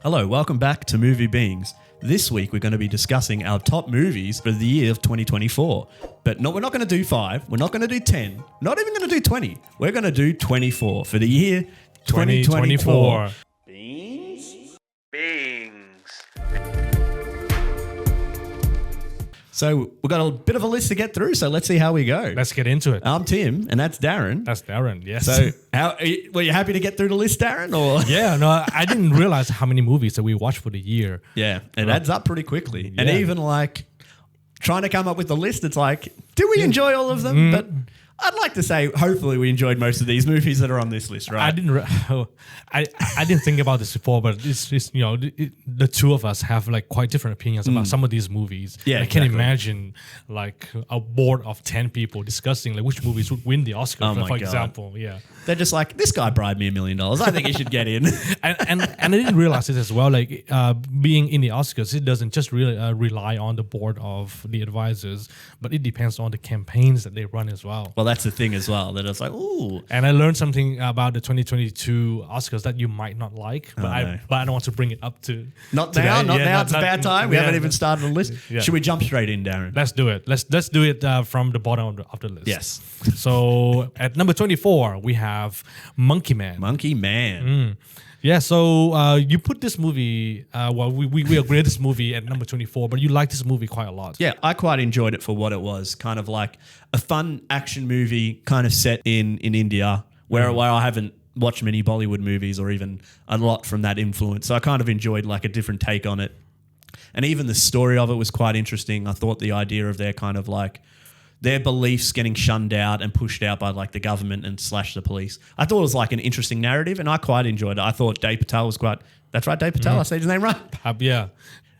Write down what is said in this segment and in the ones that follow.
Hello, welcome back to MovieBeings. This week we're going to be discussing our top movies for the year of 2024. But no, we're not going to do 5, we're not going to do 10, not even going to do 20. We're going to do 24 for the year 2024. Beings? So we've got a bit of a list to get through, so let's see how we go. Let's get into it. I'm Tim, and that's Darren. That's Darren, yes. So were you happy to get through the list, Darren? Or Yeah, no, I didn't realize how many movies that we watched for the year. Yeah, it adds up pretty quickly. Yeah. And even like trying to come up with the list, it's like, do we enjoy all of them? But I'd like to say, hopefully, we enjoyed most of these movies that are on this list, right? I didn't think about this before, but it's the two of us have like quite different opinions about some of these movies. Yeah, I can't exactly. imagine like a board of 10 people discussing like which movies would win the Oscar, Oh my for God. example. Yeah. They're just like, this guy bribed me $1 million. I think he should get in. and I didn't realize this as well. Like being in the Oscars, it doesn't just really rely on the board of the advisors, but it depends on the campaigns that they run as well. Well, that's the thing as well. That it's like, ooh. And I learned something about the 2022 Oscars that you might not like, but no. I don't want to bring it up to Not today. now, not Yeah, now. It's a bad time. We yeah, haven't even started the list. Yeah. Should we jump straight in, Darren? Let's do it. Let's do it from the bottom of the list. Yes. So at number 24 we have Monkey Man. Monkey Man. Yeah. So you put this movie. We agreed this movie at number 24, but you like this movie quite a lot. Yeah, I quite enjoyed it for what it was. Kind of like a fun action movie kind of set in India where I haven't watched many Bollywood movies or even a lot from that influence. So I kind of enjoyed like a different take on it. And even the story of it was quite interesting. I thought the idea of their kind of like their beliefs getting shunned out and pushed out by like the government and / the police. I thought it was like an interesting narrative and I quite enjoyed it. I thought Dev Patel was quite... That's right, Dev Patel? I said his name right? Yeah.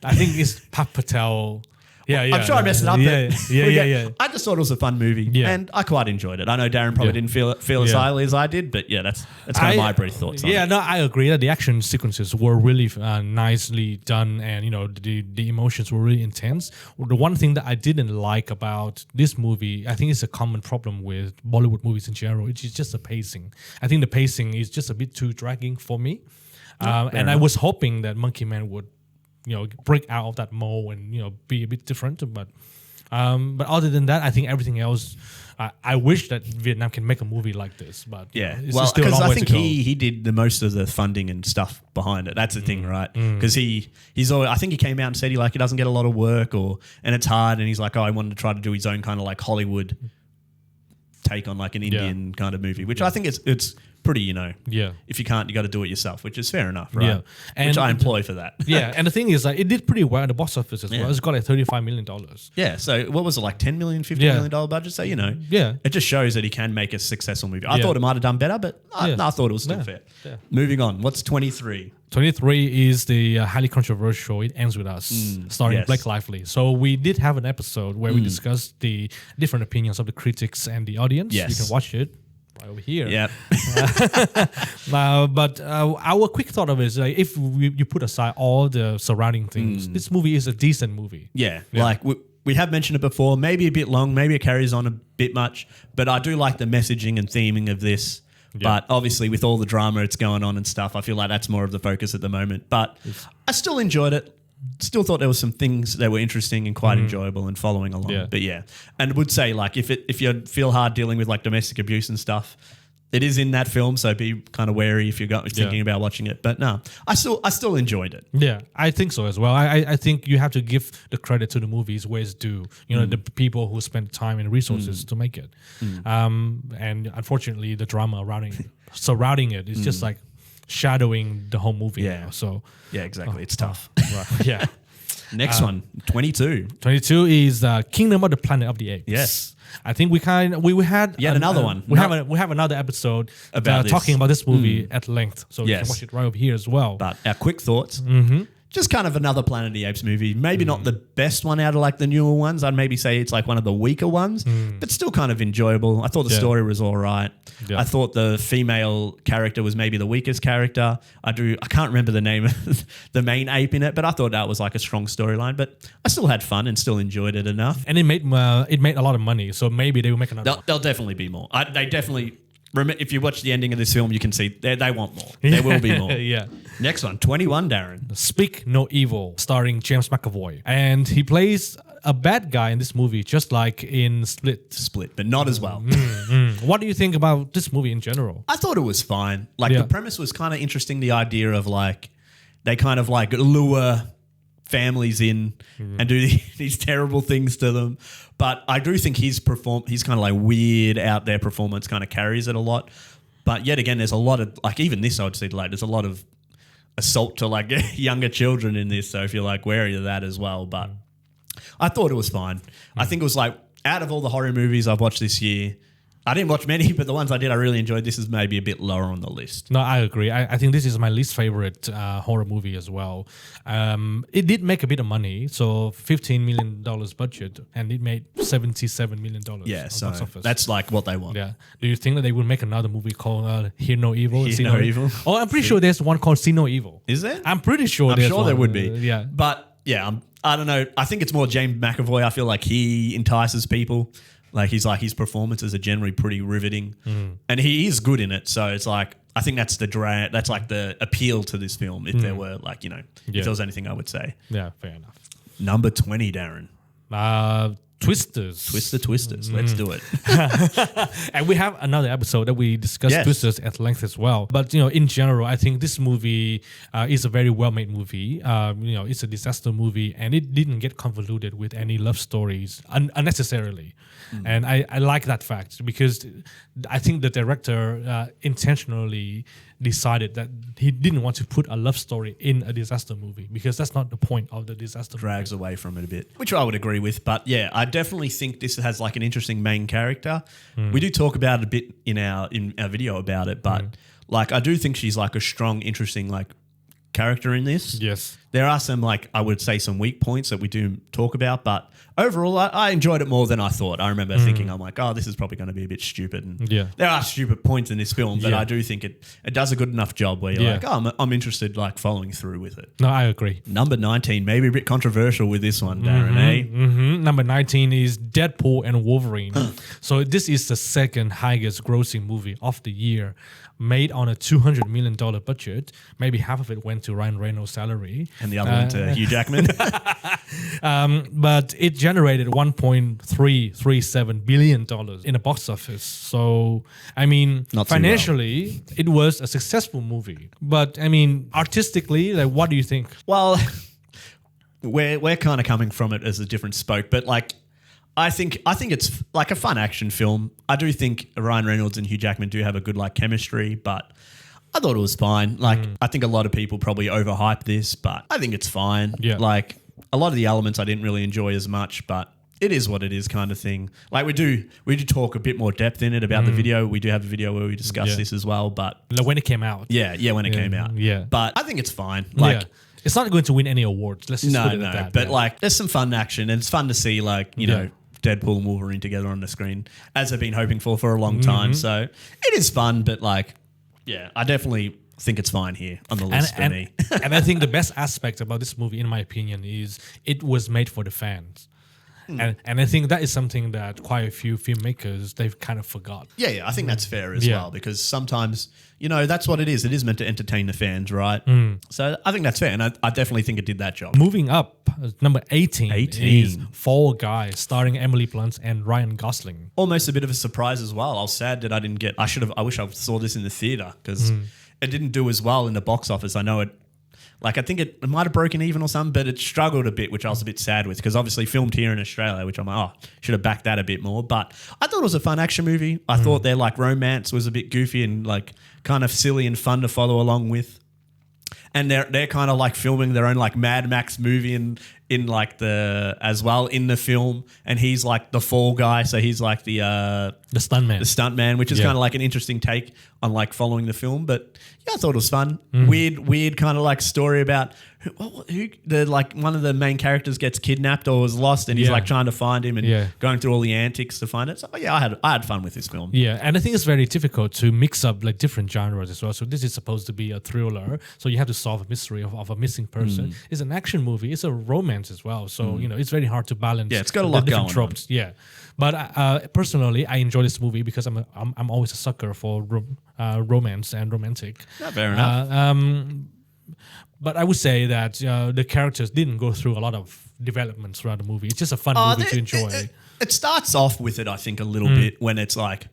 I think it's Pap Patel. Yeah. I'm sure I messed it up. Yeah. I just thought it was a fun movie, and I quite enjoyed it. I know Darren probably didn't feel as highly as I did, but yeah, that's kind of my brief thoughts on it. Yeah, no, I agree that the action sequences were really nicely done, and the emotions were really intense. The one thing that I didn't like about this movie, I think it's a common problem with Bollywood movies in general, which is just the pacing. I think the pacing is just a bit too dragging for me, and I was hoping that Monkey Man would break out of that mold and be a bit different, but other than that, I think everything else. I wish that Vietnam can make a movie like this, but it's well, still a because long I way think to go. he did the most of the funding and stuff behind it. That's the thing, right? Because he's always, I think he came out and said he doesn't get a lot of work and it's hard, and he's like, I wanted to try to do his own kind of like Hollywood take on like an Indian kind of movie, which I think it's pretty, if you can't, you got to do it yourself, which is fair enough, right? Yeah. And which I employ for that. Yeah, and the thing is, like, it did pretty well at the box office as well. It's got like $35 million. Yeah, so what was it, like $10 million, $15 million budget? So, it just shows that he can make a successful movie. I thought it might have done better, but I thought it was still fair. Yeah. Moving on, what's 23? 23 is the highly controversial It Ends With Us, starring Blake Lively. So we did have an episode where we discussed the different opinions of the critics and the audience. Yes. You can watch it right over here. Yeah. But our quick thought of it is, like, if you put aside all the surrounding things, this movie is a decent movie. Yeah. Like we have mentioned it before, maybe a bit long, maybe it carries on a bit much, but I do like the messaging and theming of this. Yeah. But obviously with all the drama it's going on and stuff, I feel like that's more of the focus at the moment. But I still enjoyed it. Still thought there were some things that were interesting and quite enjoyable and following along. Yeah. But yeah, and would say like if you feel hard dealing with like domestic abuse and stuff, it is in that film, so be kind of wary if you're thinking about watching it. But no, I still enjoyed it. Yeah, I think so as well. I think you have to give the credit to the movies where it's due. The people who spent time and resources to make it. And unfortunately, the drama surrounding it is just like shadowing the whole movie. Yeah. Now, so yeah, exactly. It's tough. Right. Yeah. Next one, 22. 22 is Kingdom of the Planet of the Apes. Yes. I think we had yet another one. We have another episode about talking about this movie at length, so you can watch it right over here as well. But our quick thoughts. Just kind of another Planet of the Apes movie. Maybe not the best one out of like the newer ones. I'd maybe say it's like one of the weaker ones, but still kind of enjoyable. I thought the story was all right. Yeah. I thought the female character was maybe the weakest character. I can't remember the name of the main ape in it, but I thought that was like a strong storyline. But I still had fun and still enjoyed it enough. And it made a lot of money, so maybe they will make another. There'll definitely be more. They definitely if you watch the ending of this film, you can see they want more. There will be more. Yeah. Next one, 21, Darren. Speak No Evil, starring James McAvoy. And he plays a bad guy in this movie, just like in Split. But not as well. What do you think about this movie in general? I thought it was fine. Like Yeah. the premise was kind of interesting. The idea of like they kind of like lure families in and do these terrible things to them. But I do think his kind of like weird out there performance kind of carries it a lot. But yet again, there's a lot of like even this I would say like there's a lot of assault to like younger children in this. So if you're like wary of that as well, but I thought it was fine. I think it was like out of all the horror movies I've watched this year, I didn't watch many, but the ones I did, I really enjoyed. This is maybe a bit lower on the list. No, I agree. I think this is my least favorite horror movie as well. It did make a bit of money, so $15 million budget, and it made $77 million. Yeah, on so box office. that's like what they want. Yeah. Do you think that they will make another movie called Hear No Evil? Hear See No Evil? Oh, I'm pretty sure there's one called See No Evil. Is there? I'm pretty sure I'm there's sure one. there would be. Yeah. But yeah, I don't know. I think it's more James McAvoy. I feel like he entices people. Like his performances are generally pretty riveting, and he is good in it. So it's like I think that's that's like the appeal to this film. If there were like if there was anything I would say. Yeah, fair enough. Number 20, Darren. Twisters. Twisters. Let's do it. And we have another episode that we discussed Yes. Twisters at length as well. But in general, I think this movie is a very well-made movie. It's a disaster movie, and it didn't get convoluted with any love stories unnecessarily. And I like that fact because I think the director intentionally decided that he didn't want to put a love story in a disaster movie because that's not the point of the disaster Drags movie. away from it a bit, which I would agree with. But yeah, I definitely think this has like an interesting main character. We do talk about it a bit in our video about it, but like I do think she's like a strong, interesting like character in this. Yes. There are some like I would say some weak points that we do talk about, but overall I enjoyed it more than I thought. I remember thinking I'm like, oh, this is probably going to be a bit stupid. And Yeah. there are stupid points in this film, but Yeah. I do think it does a good enough job where you're Yeah. like, oh, I'm interested like following through with it. No, I agree. Number 19, maybe a bit controversial with this one, Darren, eh? Number 19 is Deadpool and Wolverine. So this is the second highest grossing movie of the year, made on a $200 million budget. Maybe half of it went to Ryan Reynolds' salary. And the other one to Hugh Jackman. But it generated $1.337 billion in the box office. So, I mean, Not too financially, it was a successful movie. But, I mean, artistically, like, what do you think? Well, we're kind of coming from it as a different spoke, but like I think it's like a fun action film. I do think Ryan Reynolds and Hugh Jackman do have a good like chemistry, but I thought it was fine. Like I think a lot of people probably overhype this, but I think it's fine. Yeah. Like a lot of the elements I didn't really enjoy as much, but it is what it is kind of thing. Like we do talk a bit more depth in it about the video. We do have a video where we discuss this as well, but Like when it came out. yeah, when it came out. Yeah. But I think it's fine. Like It's not going to win any awards. Let's just put it at that. but yeah. like there's some fun action and it's fun to see like, you know, Deadpool and Wolverine together on the screen as I've been hoping for a long time. So it is fun, but like, yeah, I definitely think it's fine here on the list for me. And I think the best aspect about this movie, in my opinion, is it was made for the fans. And I think that is something that quite a few filmmakers, they've kind of forgot. Yeah, I think that's fair as well because sometimes, you know, that's what it is. It is meant to entertain the fans, right? So I think that's fair and I definitely think it did that job. Moving up, number 18 is Fall Guy, starring Emily Blunt and Ryan Gosling. Almost a bit of a surprise as well. I was sad that I didn't get, I wish I saw this in the theater because it didn't do as well in the box office. I know it, like I think it might have broken even or something, but it struggled a bit, which I was a bit sad with because obviously filmed here in Australia, which I'm like, oh, should have backed that a bit more. But I thought it was a fun action movie. I thought their like romance was a bit goofy and like kind of silly and fun to follow along with. And they're kind of like filming their own like Mad Max movie in like as well in the film, and he's like the fall guy, so he's like the stuntman, which is kind of like an interesting take on like following the film. But yeah, I thought it was fun. Weird kind of like story about who like one of the main characters gets kidnapped or was lost, and he's like trying to find him and going through all the antics to find it. So yeah, I had fun with this film. Yeah, and I think it's very difficult to mix up like different genres as well. So this is supposed to be a thriller, so you have to solve a mystery of a missing person. It's an action movie. It's a romance romance as well. So it's very hard to balance. Yeah, it's got a the lot different going on. tropes. Yeah, but personally, I enjoy this movie because I'm always a sucker for romance and romantic. Yeah, fair enough. But I would say that the characters didn't go through a lot of development throughout the movie. It's just a fun movie to enjoy. It starts off with it, I think, a little bit when it's like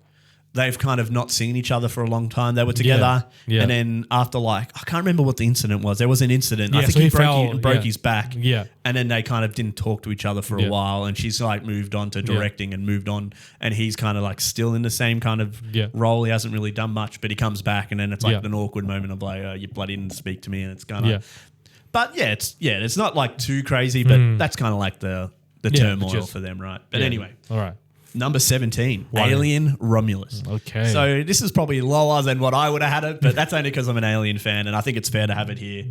they've kind of not seen each other for a long time. They were together. Yeah. And then after I can't remember what the incident was. There was an incident. Yeah, I think so he broke his back. Yeah. And then they kind of didn't talk to each other for a while. And she's like moved on to directing and moved on. And he's kind of like still in the same kind of role. He hasn't really done much, but he comes back and then it's like an awkward moment of like, oh, you bloody didn't speak to me. And it's kind of, but it's not like too crazy, but that's kind of like the turmoil for them, right? But anyway. All right. Number 17, Alien Romulus. Okay. So this is probably lower than what I would have had it, but that's only because I'm an Alien fan and I think it's fair to have it here.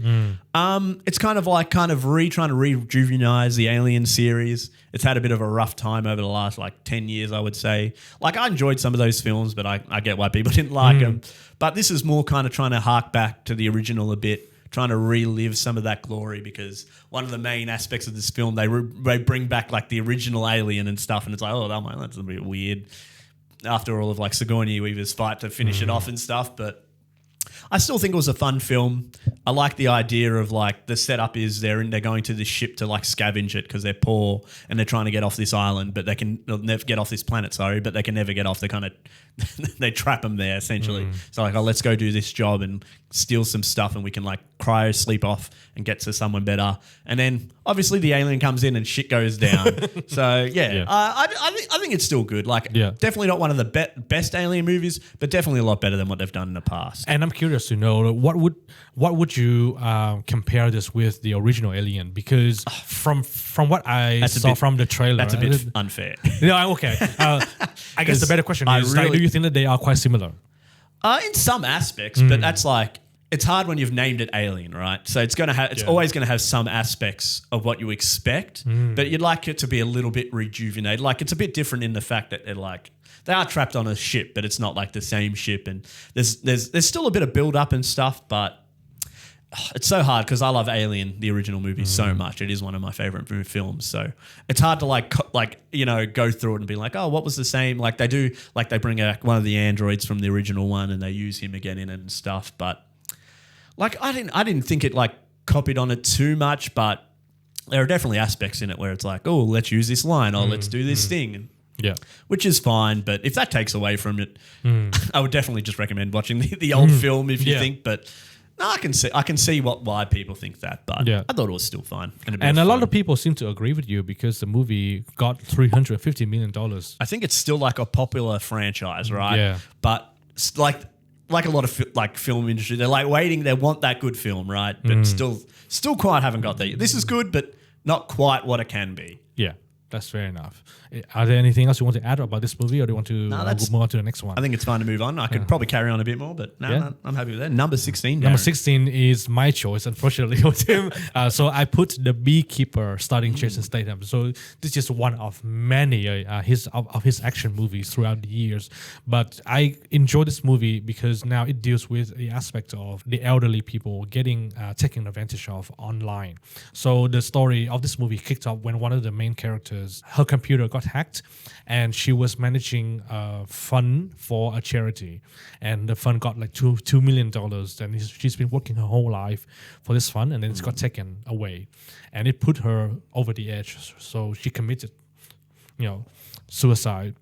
It's kind of like trying to rejuvenate the Alien series. It's had a bit of a rough time over the last 10 years, I would say. Like I enjoyed some of those films, but I get why people didn't like them. But this is more kind of trying to hark back to the original a bit, trying to relive some of that glory because one of the main aspects of this film, they bring back like the original Alien and stuff, and it's like, oh, that's a bit weird after all of Sigourney Weaver's fight to finish it off and stuff, but I still think it was a fun film. I like the idea of the setup is they're going to this ship to scavenge it because they're poor and they're trying to get off this island, but they'll never get off this planet, but they can never get off. They kind of they trap them there essentially. So let's go do this job and steal some stuff and we can cryo sleep off and get to someone better. And then obviously the alien comes in and shit goes down. So I think it's still good. Definitely not one of the best Alien movies, but definitely a lot better than what they've done in the past. And I'm curious to know what would you compare this with the original Alien? Because from what I saw from the trailer, that's a bit unfair. No, okay. I guess the better question is, do you think that they are quite similar? In some aspects, but that's it's hard when you've named it Alien, right? So it's always going to have some aspects of what you expect, but you'd like it to be a little bit rejuvenated. It's a bit different in the fact that they are trapped on a ship, but it's not the same ship, and there's still a bit of build up and stuff, but it's so hard because I love Alien, the original movie, so much. It is one of my favorite films. So it's hard to go through it and be like, oh, what was the same? They do, they bring out one of the androids from the original one and they use him again in it and stuff. But I didn't think it copied on it too much, but there are definitely aspects in it where it's oh, let's use this line or let's do this thing. Yeah, which is fine. But if that takes away from it, I would definitely just recommend watching the old film if you think. But no, I can see why people think that, but I thought it was still fine. And a lot of people seem to agree with you because the movie got $350 million. I think it's still a popular franchise, right? Yeah. But like a lot of film industry, they're waiting. They want that good film, right? But still quite haven't got there. This is good, but not quite what it can be. Yeah. That's fair enough. Are there anything else you want to add about this movie, or do you want to move on to the next one? I think it's fine to move on. I could probably carry on a bit more, but no, I'm happy with that. Number 16, Darren. Number 16 is my choice, unfortunately, with him. So I put The Beekeeper starring Jason Statham. So this is one of many of his action movies throughout the years. But I enjoy this movie because now it deals with the aspect of the elderly people getting taken advantage of online. So the story of this movie kicked off when one of the main characters, her computer got hacked and she was managing a fund for a charity, and the fund got $2 million, and she's been working her whole life for this fund, and then it's got taken away, and it put her over the edge, so she committed suicide.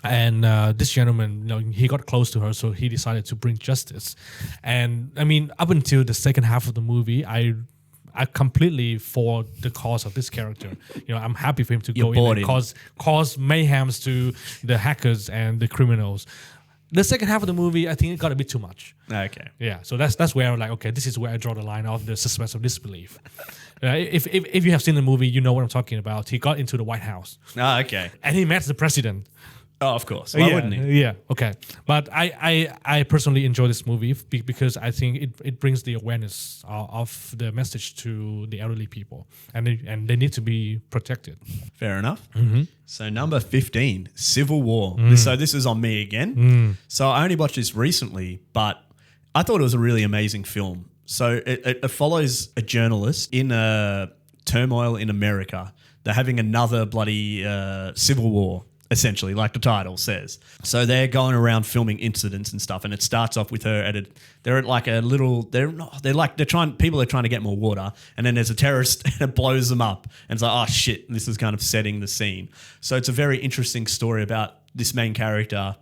And this gentleman, he got close to her, so he decided to bring justice. And I mean, up until the second half of the movie, I completely for the cause of this character. I'm happy for him to go in and cause mayhems to the hackers and the criminals. The second half of the movie, I think it got a bit too much. Okay. Yeah, so that's where I'm okay, this is where I draw the line of the suspense of disbelief. If you have seen the movie, you know what I'm talking about. He got into the White House. Oh, okay. And he met the president. Oh, of course. Why wouldn't he? Yeah, okay. But I personally enjoy this movie because I think it brings the awareness of the message to the elderly people, and they need to be protected. Fair enough. So number 15, Civil War. So this is on me again. So I only watched this recently, but I thought it was a really amazing film. So it follows a journalist in a turmoil in America. They're having another bloody civil war, essentially, like the title says. So they're going around filming incidents and stuff, and it starts off with her they're at like a little, people are trying to get more water, and then there's a terrorist and it blows them up, and it's like, oh shit, and this is kind of setting the scene. So it's a very interesting story about this main character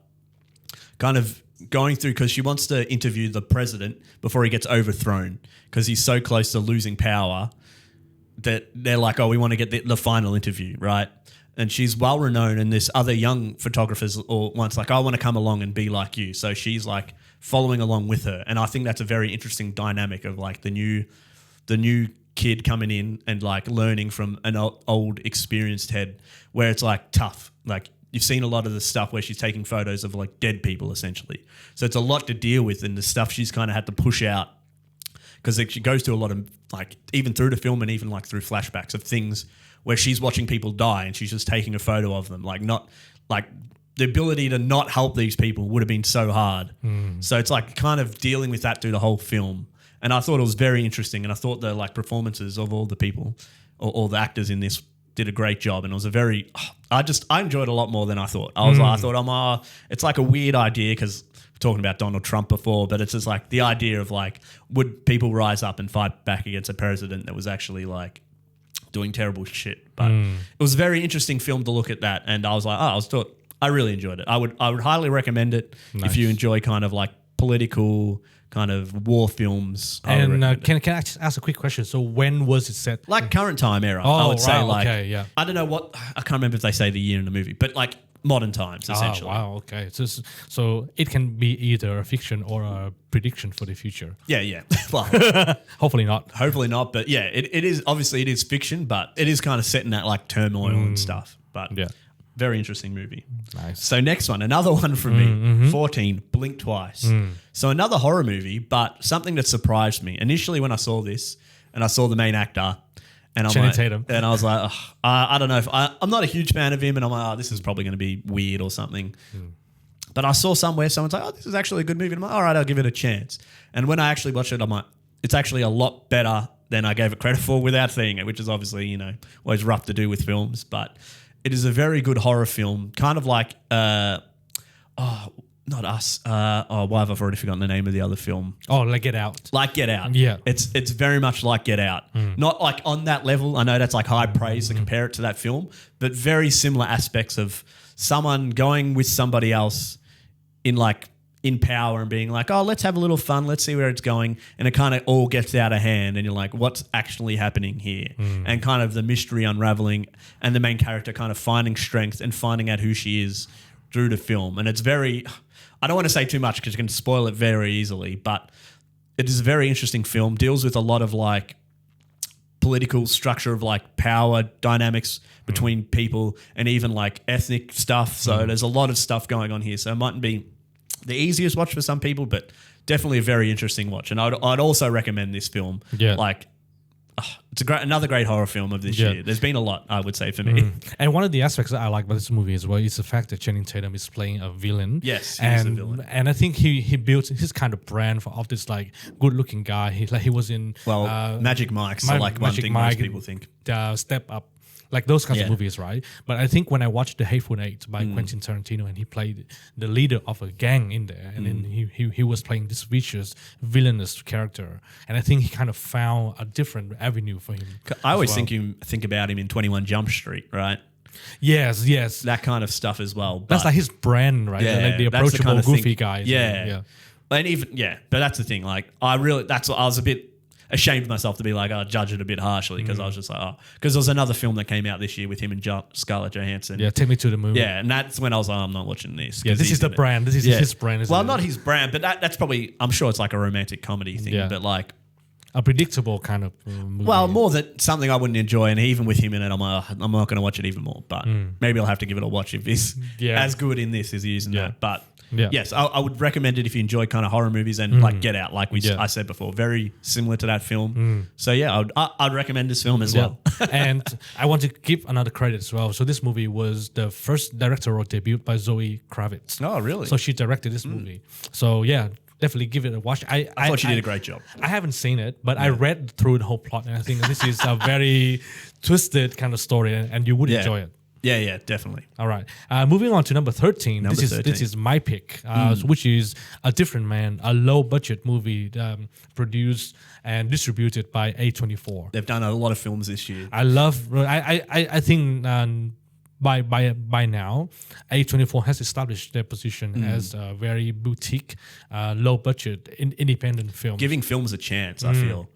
kind of going through, because she wants to interview the president before he gets overthrown, because he's so close to losing power that they're like, oh, we want to get the final interview, right? And she's well renowned, and this other young photographers or once like, I want to come along and be like you. So she's like following along with her, and I think that's a very interesting dynamic of like the new kid coming in and like learning from an old experienced head, where it's like tough. Like you've seen a lot of the stuff where she's taking photos of like dead people essentially. So it's a lot to deal with, and the stuff she's kind of had to push out, because she goes through a lot of like, even through the film and even like through flashbacks of things where she's watching people die and she's just taking a photo of them. Like not like the ability to not help these people would have been so hard. So it's like kind of dealing with that through the whole film. And I thought it was very interesting, and I thought the like performances of all the people or all the actors in this did a great job. And it was a very, I enjoyed it a lot more than I thought. It's like a weird idea, because talking about Donald Trump before, but it's just like the idea of like, would people rise up and fight back against a president that was actually like doing terrible shit? But it was a very interesting film to look at that, and I was like, I really enjoyed it. I would highly recommend it if you enjoy kind of like political kind of war films. And can I just ask a quick question? So when was it set? Like current time era, I would say. Like, okay, yeah. I don't know what, I can't remember if they say the year in the movie, but like modern times, essentially. Wow, okay. So it can be either a fiction or a prediction for the future. Yeah. Well, hopefully not. Hopefully not, but yeah, it is, obviously it is fiction, but it is kind of set in that like turmoil and stuff. But yeah. Very interesting movie. Nice. So next one, another one from me, 14, Blink Twice. So another horror movie, but something that surprised me. Initially when I saw this and I saw the main actor, and I'm Channing like, Tatum. And I was like, I don't know if I'm not a huge fan of him, and I'm like, this is probably going to be weird or something. But I saw somewhere someone's like, this is actually a good movie. And I'm like, all right, I'll give it a chance. And when I actually watched it, I'm like, it's actually a lot better than I gave it credit for without seeing it, which is obviously, always rough to do with films. But it is a very good horror film, kind of like, not Us. Why have I already forgotten the name of the other film? Oh, like Get Out. Like Get Out. Yeah. It's very much like Get Out. Not like on that level. I know that's like high praise to compare it to that film, but very similar aspects of someone going with somebody else in power and being like, oh, let's have a little fun. Let's see where it's going. And it kind of all gets out of hand, and you're like, what's actually happening here? And kind of the mystery unraveling, and the main character kind of finding strength and finding out who she is through the film. And it's very, I don't want to say too much because you can spoil it very easily, but it is a very interesting film. Deals with a lot of like political structure of like power dynamics between people, and even like ethnic stuff. So there's a lot of stuff going on here. So it mightn't be the easiest watch for some people, but definitely a very interesting watch. And I'd also recommend this film. Yeah. Like, it's another great horror film of this year. There's been a lot, I would say, for me. And one of the aspects that I like about this movie as well is the fact that Channing Tatum is playing a villain. Yes, he's a villain. And I think he built his kind of brand of this like good-looking guy. He was in Magic Mike. So like one thing most people think. Step Up. Like those kinds of movies, right? But I think when I watched The Hateful Eight by Quentin Tarantino, and he played the leader of a gang in there, and then he was playing this vicious, villainous character, and I think he kind of found a different avenue for him. I always think about him in 21 Jump Street, right? Yes. That kind of stuff as well. That's like his brand, right? Yeah, like the approachable, kind of goofy guy. Yeah. And even, but that's the thing. Like, that's what I was a bit ashamed of myself to be like, judge it a bit harshly, because I was just like, because there was another film that came out this year with him and Scarlett Johansson. Yeah, Take Me to the Moon. Yeah, and that's when I was like, I'm not watching this. Yeah, this is the brand. This is his brand, isn't it? Well, not his brand, but that's probably, I'm sure it's like a romantic comedy thing, but like a predictable kind of movie. Well, more than something I wouldn't enjoy, and even with him in it, I'm like, I'm not going to watch it even more. But maybe I'll have to give it a watch if he's as good in this as he is in that. But yes, I would recommend it if you enjoy kind of horror movies and like Get Out, like I said before, very similar to that film. So yeah, I'd recommend this film as well. And I want to give another credit as well. So this movie was the first directorial debut by Zoe Kravitz. Oh, really? So she directed this movie. So yeah, definitely give it a watch. I thought you did a great job. I haven't seen it, but I read through the whole plot, and I think this is a very twisted kind of story, and you would enjoy it. Yeah, definitely. All right. Moving on to number 13. This is my pick, which is A Different Man, a low-budget movie produced and distributed by A24. They've done a lot of films this year. I think by now, A24 has established their position as a very boutique, low-budget, independent film. Giving films a chance, I feel.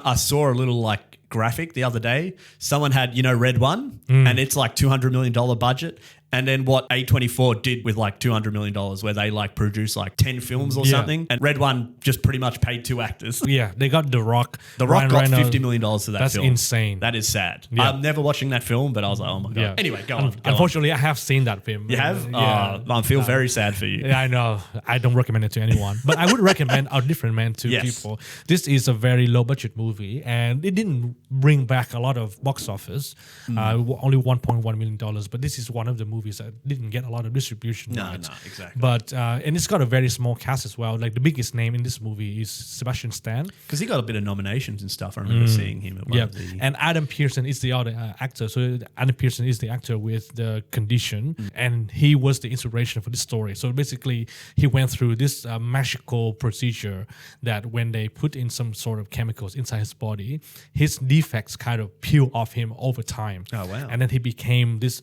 I saw a little like graphic the other day. Someone had, Red One, and it's like $200 million budget. And then what A24 did with like $200 million, where they like produced like 10 films or something. And Red One just pretty much paid 2 actors. Yeah, they got The Rock. The Rock got $50 million to that film. That's insane. That is sad. Yeah. I'm never watching that film, but I was like, oh my God. Yeah. Anyway, go on. Unfortunately, I have seen that film. You have? Yeah. I feel very sad for you. Yeah, I know. I don't recommend it to anyone. But I would recommend A Different Man to people. This is a very low-budget movie, and it didn't bring back a lot of box office. Only $1.1 million. But this is one of the movies that didn't get a lot of distribution. No, exactly. But and it's got a very small cast as well. Like the biggest name in this movie is Sebastian Stan, because he got a bit of nominations and stuff. I remember seeing him at one of the. And Adam Pearson is the other actor. So Adam Pearson is the actor with The Condition, and he was the inspiration for this story. So basically, he went through this magical procedure that when they put in some sort of chemicals inside his body, his defects kind of peel off him over time. Oh wow! And then he became this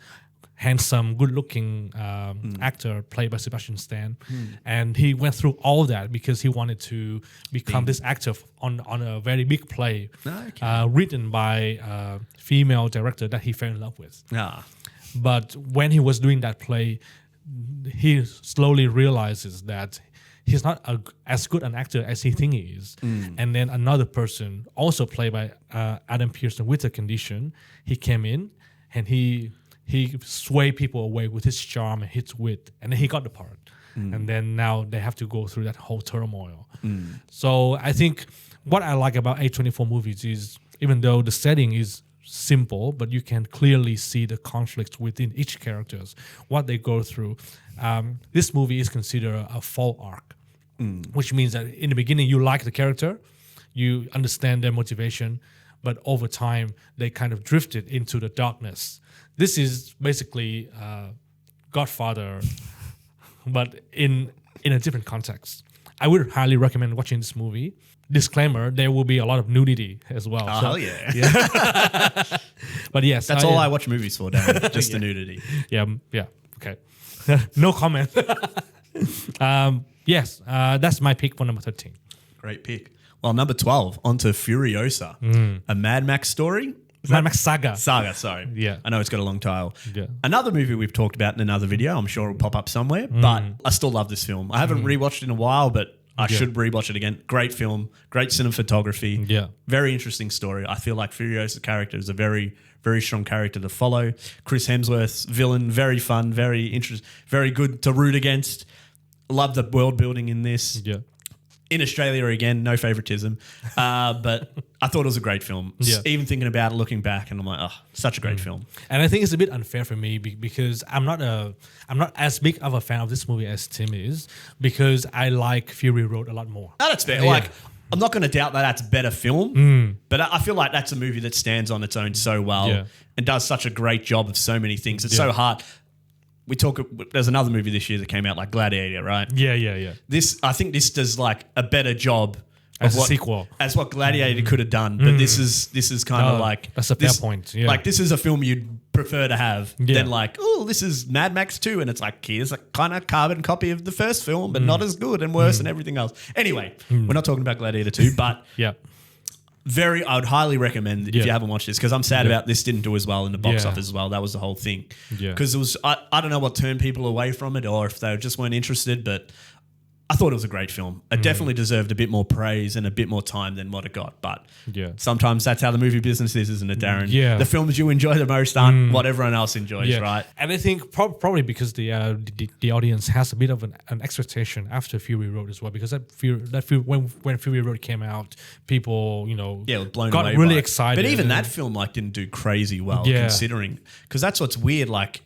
handsome, good-looking actor played by Sebastian Stan, and he went through all that because he wanted to become this actor on a very big play, written by a female director that he fell in love with. But when he was doing that play, he slowly realizes that he's not as good an actor as he thinks he is. And then another person, also played by Adam Pearson with a condition, he came in and he swayed people away with his charm and his wit, and then he got the part. And then now they have to go through that whole turmoil. So I think what I like about A24 movies is, even though the setting is simple, but you can clearly see the conflicts within each characters, what they go through. This movie is considered a fall arc, which means that in the beginning you like the character, you understand their motivation, but over time they kind of drifted into the darkness. This is basically Godfather, but in a different context. I would highly recommend watching this movie. Disclaimer, there will be a lot of nudity as well. Oh, hell yeah. But yes. That's all I watch movies for, Darren, just the nudity. Yeah, okay. No comment. Yes, that's my pick for number 13. Great pick. Well, number 12, onto Furiosa, a Mad Max story. Mad Max Saga. Sorry. Yeah. I know it's got a long title. Yeah. Another movie we've talked about in another video. I'm sure it'll pop up somewhere. But I still love this film. I haven't rewatched it in a while, but I should rewatch it again. Great film. Great cinematography. Yeah. Very interesting story. I feel like Furiosa's character is a very, very strong character to follow. Chris Hemsworth's villain, very fun, very interesting, very good to root against. Love the world building in this. Yeah. In Australia again, no favoritism, but I thought it was a great film. Yeah. Even thinking about it, looking back, and I'm like, oh, such a great film. And I think it's a bit unfair for me because I'm not as big of a fan of this movie as Tim is, because I like Fury Road a lot more. No, that's fair. Yeah. Like, I'm not going to doubt that that's a better film, but I feel like that's a movie that stands on its own so well and does such a great job of so many things. It's so hard. There's another movie this year that came out, like Gladiator, right? Yeah. I think this does like a better job as a sequel, as what Gladiator could have done. But this is kind of like, that's a fair point. Yeah. Like, this is a film you'd prefer to have than like, oh, this is Mad Max 2, and it's like, here's a kind of carbon copy of the first film, but not as good and worse and everything else. Anyway, we're not talking about Gladiator 2, but yeah. I would highly recommend if you haven't watched this, because I'm sad about this didn't do as well in the box office as well. That was the whole thing. Because it was, I don't know what turned people away from it, or if they just weren't interested, but I thought it was a great film. It definitely deserved a bit more praise and a bit more time than what it got. But sometimes that's how the movie business is, isn't it, Darren? Yeah. The films you enjoy the most aren't what everyone else enjoys, right? And I think probably because the audience has a bit of an expectation after Fury Road as well, because when Fury Road came out, people were blown got away really by it. excited. But even that film didn't do crazy well considering, because that's what's weird. Like,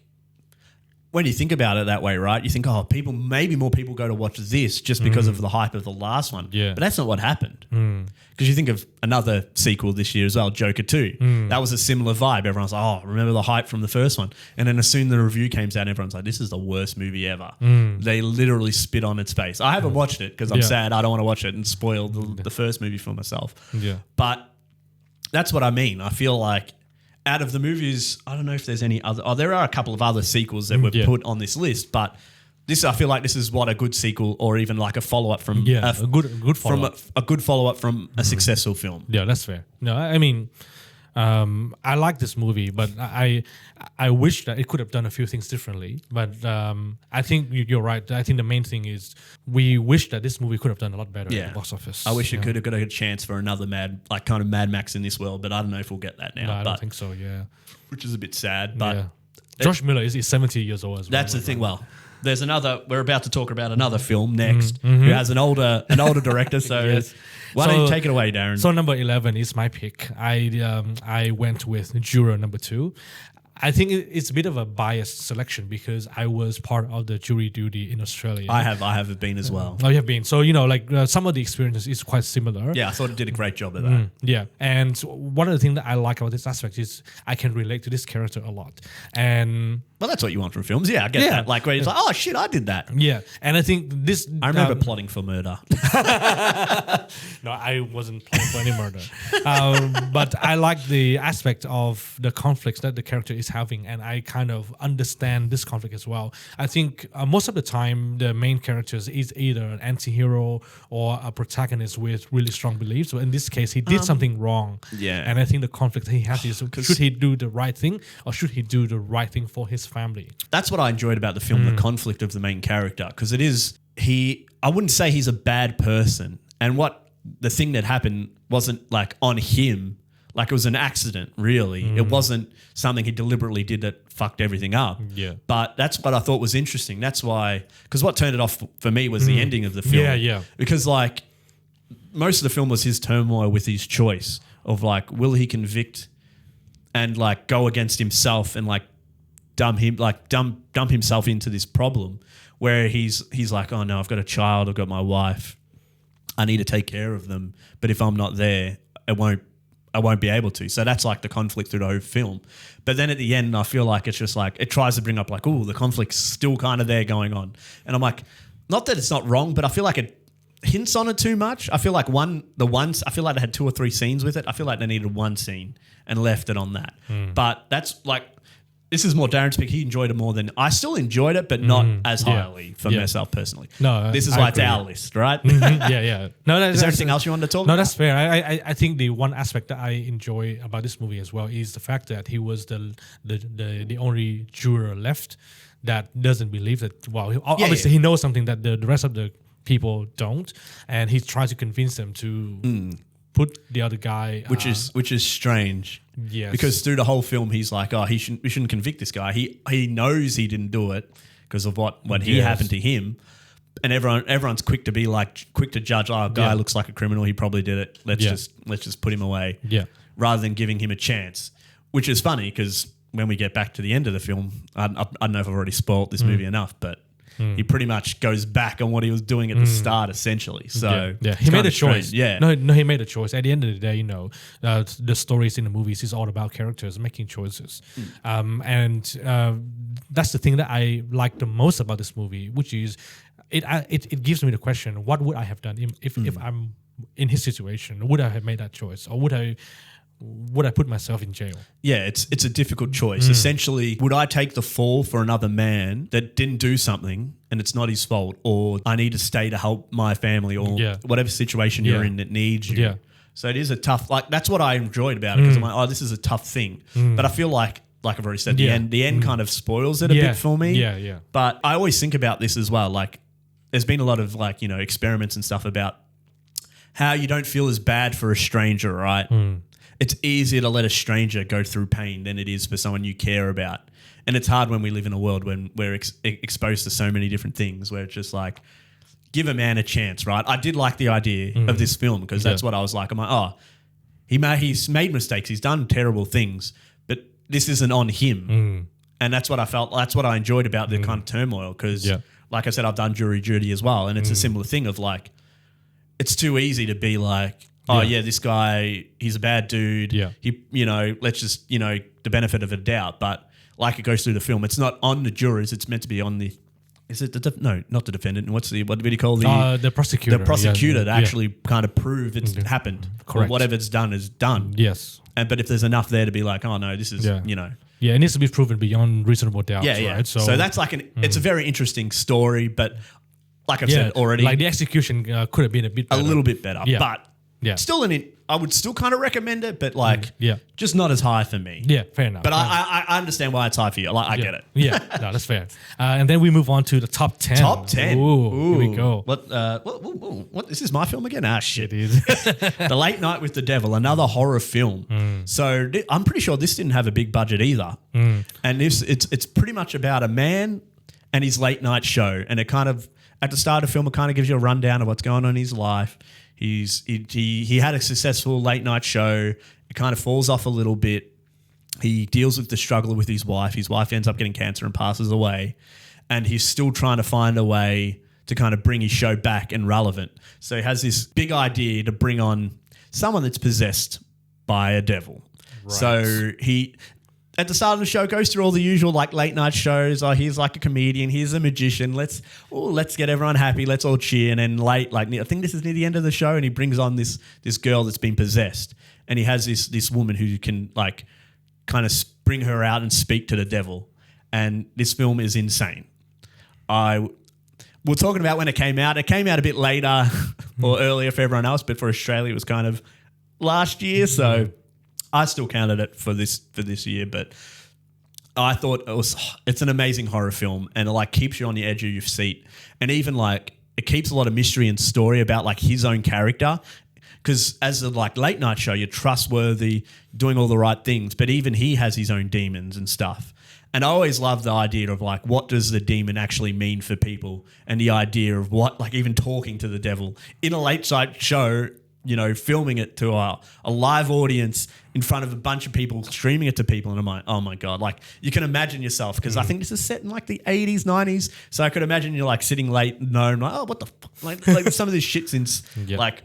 when you think about it that way, right? You think, oh, maybe more people go to watch this just because of the hype of the last one. Yeah. But that's not what happened. Because you think of another sequel this year as well, Joker 2. That was a similar vibe. Everyone's like, oh, remember the hype from the first one? And then as soon as the review came out, everyone's like, this is the worst movie ever. They literally spit on its face. I haven't watched it because I'm sad. I don't want to watch it and spoil the first movie for myself. Yeah. But that's what I mean. I feel like out of the movies, I don't know if there's any other. Oh, there are a couple of other sequels that were put on this list, but I feel like this is what a good sequel, or even like a follow up from a good follow up, a good follow up from a successful film. Yeah, that's fair. No, I mean, I like this movie, but I wish that it could have done a few things differently. But I think you're right. I think the main thing is we wish that this movie could have done a lot better at the box office. I wish it could have got a chance for another Mad Max in this world, but I don't know if we'll get that now. No, I don't think so. Yeah, which is a bit sad. But Josh Miller is 70 years old as well. That's the thing. Well, there's another. We're about to talk about another film next, who has an older director. So why don't you take it away, Darren? So number 11 is my pick. I went with Juror number 2. I think it's a bit of a biased selection because I was part of the jury duty in Australia. I have been as well. Oh, you have been. So, some of the experiences is quite similar. Yeah, I thought it did a great job of that. Yeah. And one of the things that I like about this aspect is I can relate to this character a lot. And well, that's what you want from films. Yeah, I get that. Like where it's like, oh shit, I did that. Yeah. And I think this... I remember plotting for murder. No, I wasn't planning for any murder. But I like the aspect of the conflicts that the character is having, and I kind of understand this conflict as well. I think most of the time the main character is either an anti-hero or a protagonist with really strong beliefs. But in this case, he did something wrong. Yeah. And I think the conflict he has is, should he do the right thing or should he do the right thing for his family? That's what I enjoyed about the film, the conflict of the main character, because I wouldn't say he's a bad person. And the thing that happened wasn't like on him. Like it was an accident, really. It wasn't something he deliberately did that fucked everything up. Yeah. But that's what I thought was interesting. That's why, because what turned it off for me was the ending of the film. Yeah. Because like most of the film was his turmoil with his choice of like, will he convict and like go against himself and like dump himself into this problem where he's like, oh no, I've got a child, I've got my wife, I need to take care of them. But if I'm not there, I won't be able to. So that's like the conflict through the whole film. But then at the end, I feel like it's just like, it tries to bring up like, oh, the conflict's still kind of there going on. And I'm like, not that it's not wrong, but I feel like it hints on it too much. I feel like I feel like they had 2 or 3 scenes with it. I feel like they needed one scene and left it on that. But that's like, this is more Darren's pick. He enjoyed it more than I still enjoyed it, but not as highly for myself personally. No, this is why it's our list, right? Yeah. No, is there anything else you wanted to talk about? No, that's fair. I think the one aspect that I enjoy about this movie as well is the fact that he was the only juror left that doesn't believe that. Well, obviously he knows something that the rest of the people don't, and he tries to convince them to put the other guy, which is strange. Yes. Because through the whole film, he's like, oh, we shouldn't convict this guy. He knows he didn't do it because of what happened to him. And everyone's quick to judge. Oh, a guy looks like a criminal. He probably did it. Let's just put him away. Yeah. Rather than giving him a chance, which is funny because when we get back to the end of the film, I don't know if I've already spoiled this movie enough, but he pretty much goes back on what he was doing at the start, essentially. So he made a choice. Yeah, no, he made a choice. At the end of the day, the stories in the movies is all about characters making choices, and that's the thing that I like the most about this movie, which is it gives me the question: what would I have done if I'm in his situation? Would I have made that choice, or would I put myself in jail? Yeah, it's a difficult choice. Essentially, would I take the fall for another man that didn't do something and it's not his fault, or I need to stay to help my family, or whatever situation you're in that needs you? Yeah. So it is a tough, like that's what I enjoyed about it, because I'm like, oh, this is a tough thing. But I feel like I've already said, the end kind of spoils it a bit for me. Yeah. But I always think about this as well. Like there's been a lot of experiments and stuff about how you don't feel as bad for a stranger, right? It's easier to let a stranger go through pain than it is for someone you care about. And it's hard when we live in a world when we're exposed to so many different things, where it's just like, give a man a chance, right? I did like the idea of this film because that's what I was like. I'm like, oh, he's made mistakes. He's done terrible things, but this isn't on him. And that's what I felt. That's what I enjoyed about the kind of turmoil because, like I said, I've done jury duty as well, and it's a similar thing of like, it's too easy to be like, oh yeah, this guy, he's a bad dude. Yeah. He, let's just, the benefit of a doubt. But like it goes through the film, it's not on the jurors. It's meant to be on the. Is it no, not the defendant? What do you call the prosecutor? The prosecutor to actually kind of prove it's happened. Correct. Or whatever it's done is done. Yes. But if there's enough there to be like, oh no, this is Yeah, it needs to be proven beyond reasonable doubt. Yeah. Right? So that's like it's a very interesting story, but like I've said already, like the execution could have been a bit better. a little bit better. Yeah. But still I would still kind of recommend it, but like just not as high for me. Yeah, fair enough. But I understand why it's high for you. Like I get it. Yeah, no, that's fair. And then we move on to the top 10. Top 10. Ooh, here we go. What? This is my film again? Ah, shit. It is. The Late Night with the Devil, another horror film. So I'm pretty sure this didn't have a big budget either. And it's pretty much about a man and his late night show. And it kind of, at the start of the film, it kind of gives you a rundown of what's going on in his life. He had a successful late night show. It kind of falls off a little bit. He deals with the struggle with his wife. His wife ends up getting cancer and passes away. And he's still trying to find a way to kind of bring his show back and relevant. So he has this big idea to bring on someone that's possessed by a devil. Right. So he, at the start of the show, goes through all the usual like late night shows. Oh, he's like a comedian. He's a magician. Let's get everyone happy. Let's all cheer. And then late, like I think this is near the end of the show, and he brings on this girl that's been possessed, and he has this woman who can like kind of bring her out and speak to the devil. And this film is insane. We're talking about when it came out. It came out a bit later or earlier for everyone else, but for Australia, it was kind of last year. So I still counted it for this year, but I thought it's an amazing horror film, and it like keeps you on the edge of your seat, and even like it keeps a lot of mystery and story about like his own character. Because as a like late night show, you're trustworthy, doing all the right things, but even he has his own demons and stuff. And I always love the idea of like, what does the demon actually mean for people, and the idea of what, like even talking to the devil in a late night show, filming it to a live audience in front of a bunch of people, streaming it to people. And I'm like, oh my God, like you can imagine yourself, because I think this is set in like the 80s, 90s. So I could imagine you're like sitting late, like, oh, what the fuck? Like some of this shit's in like,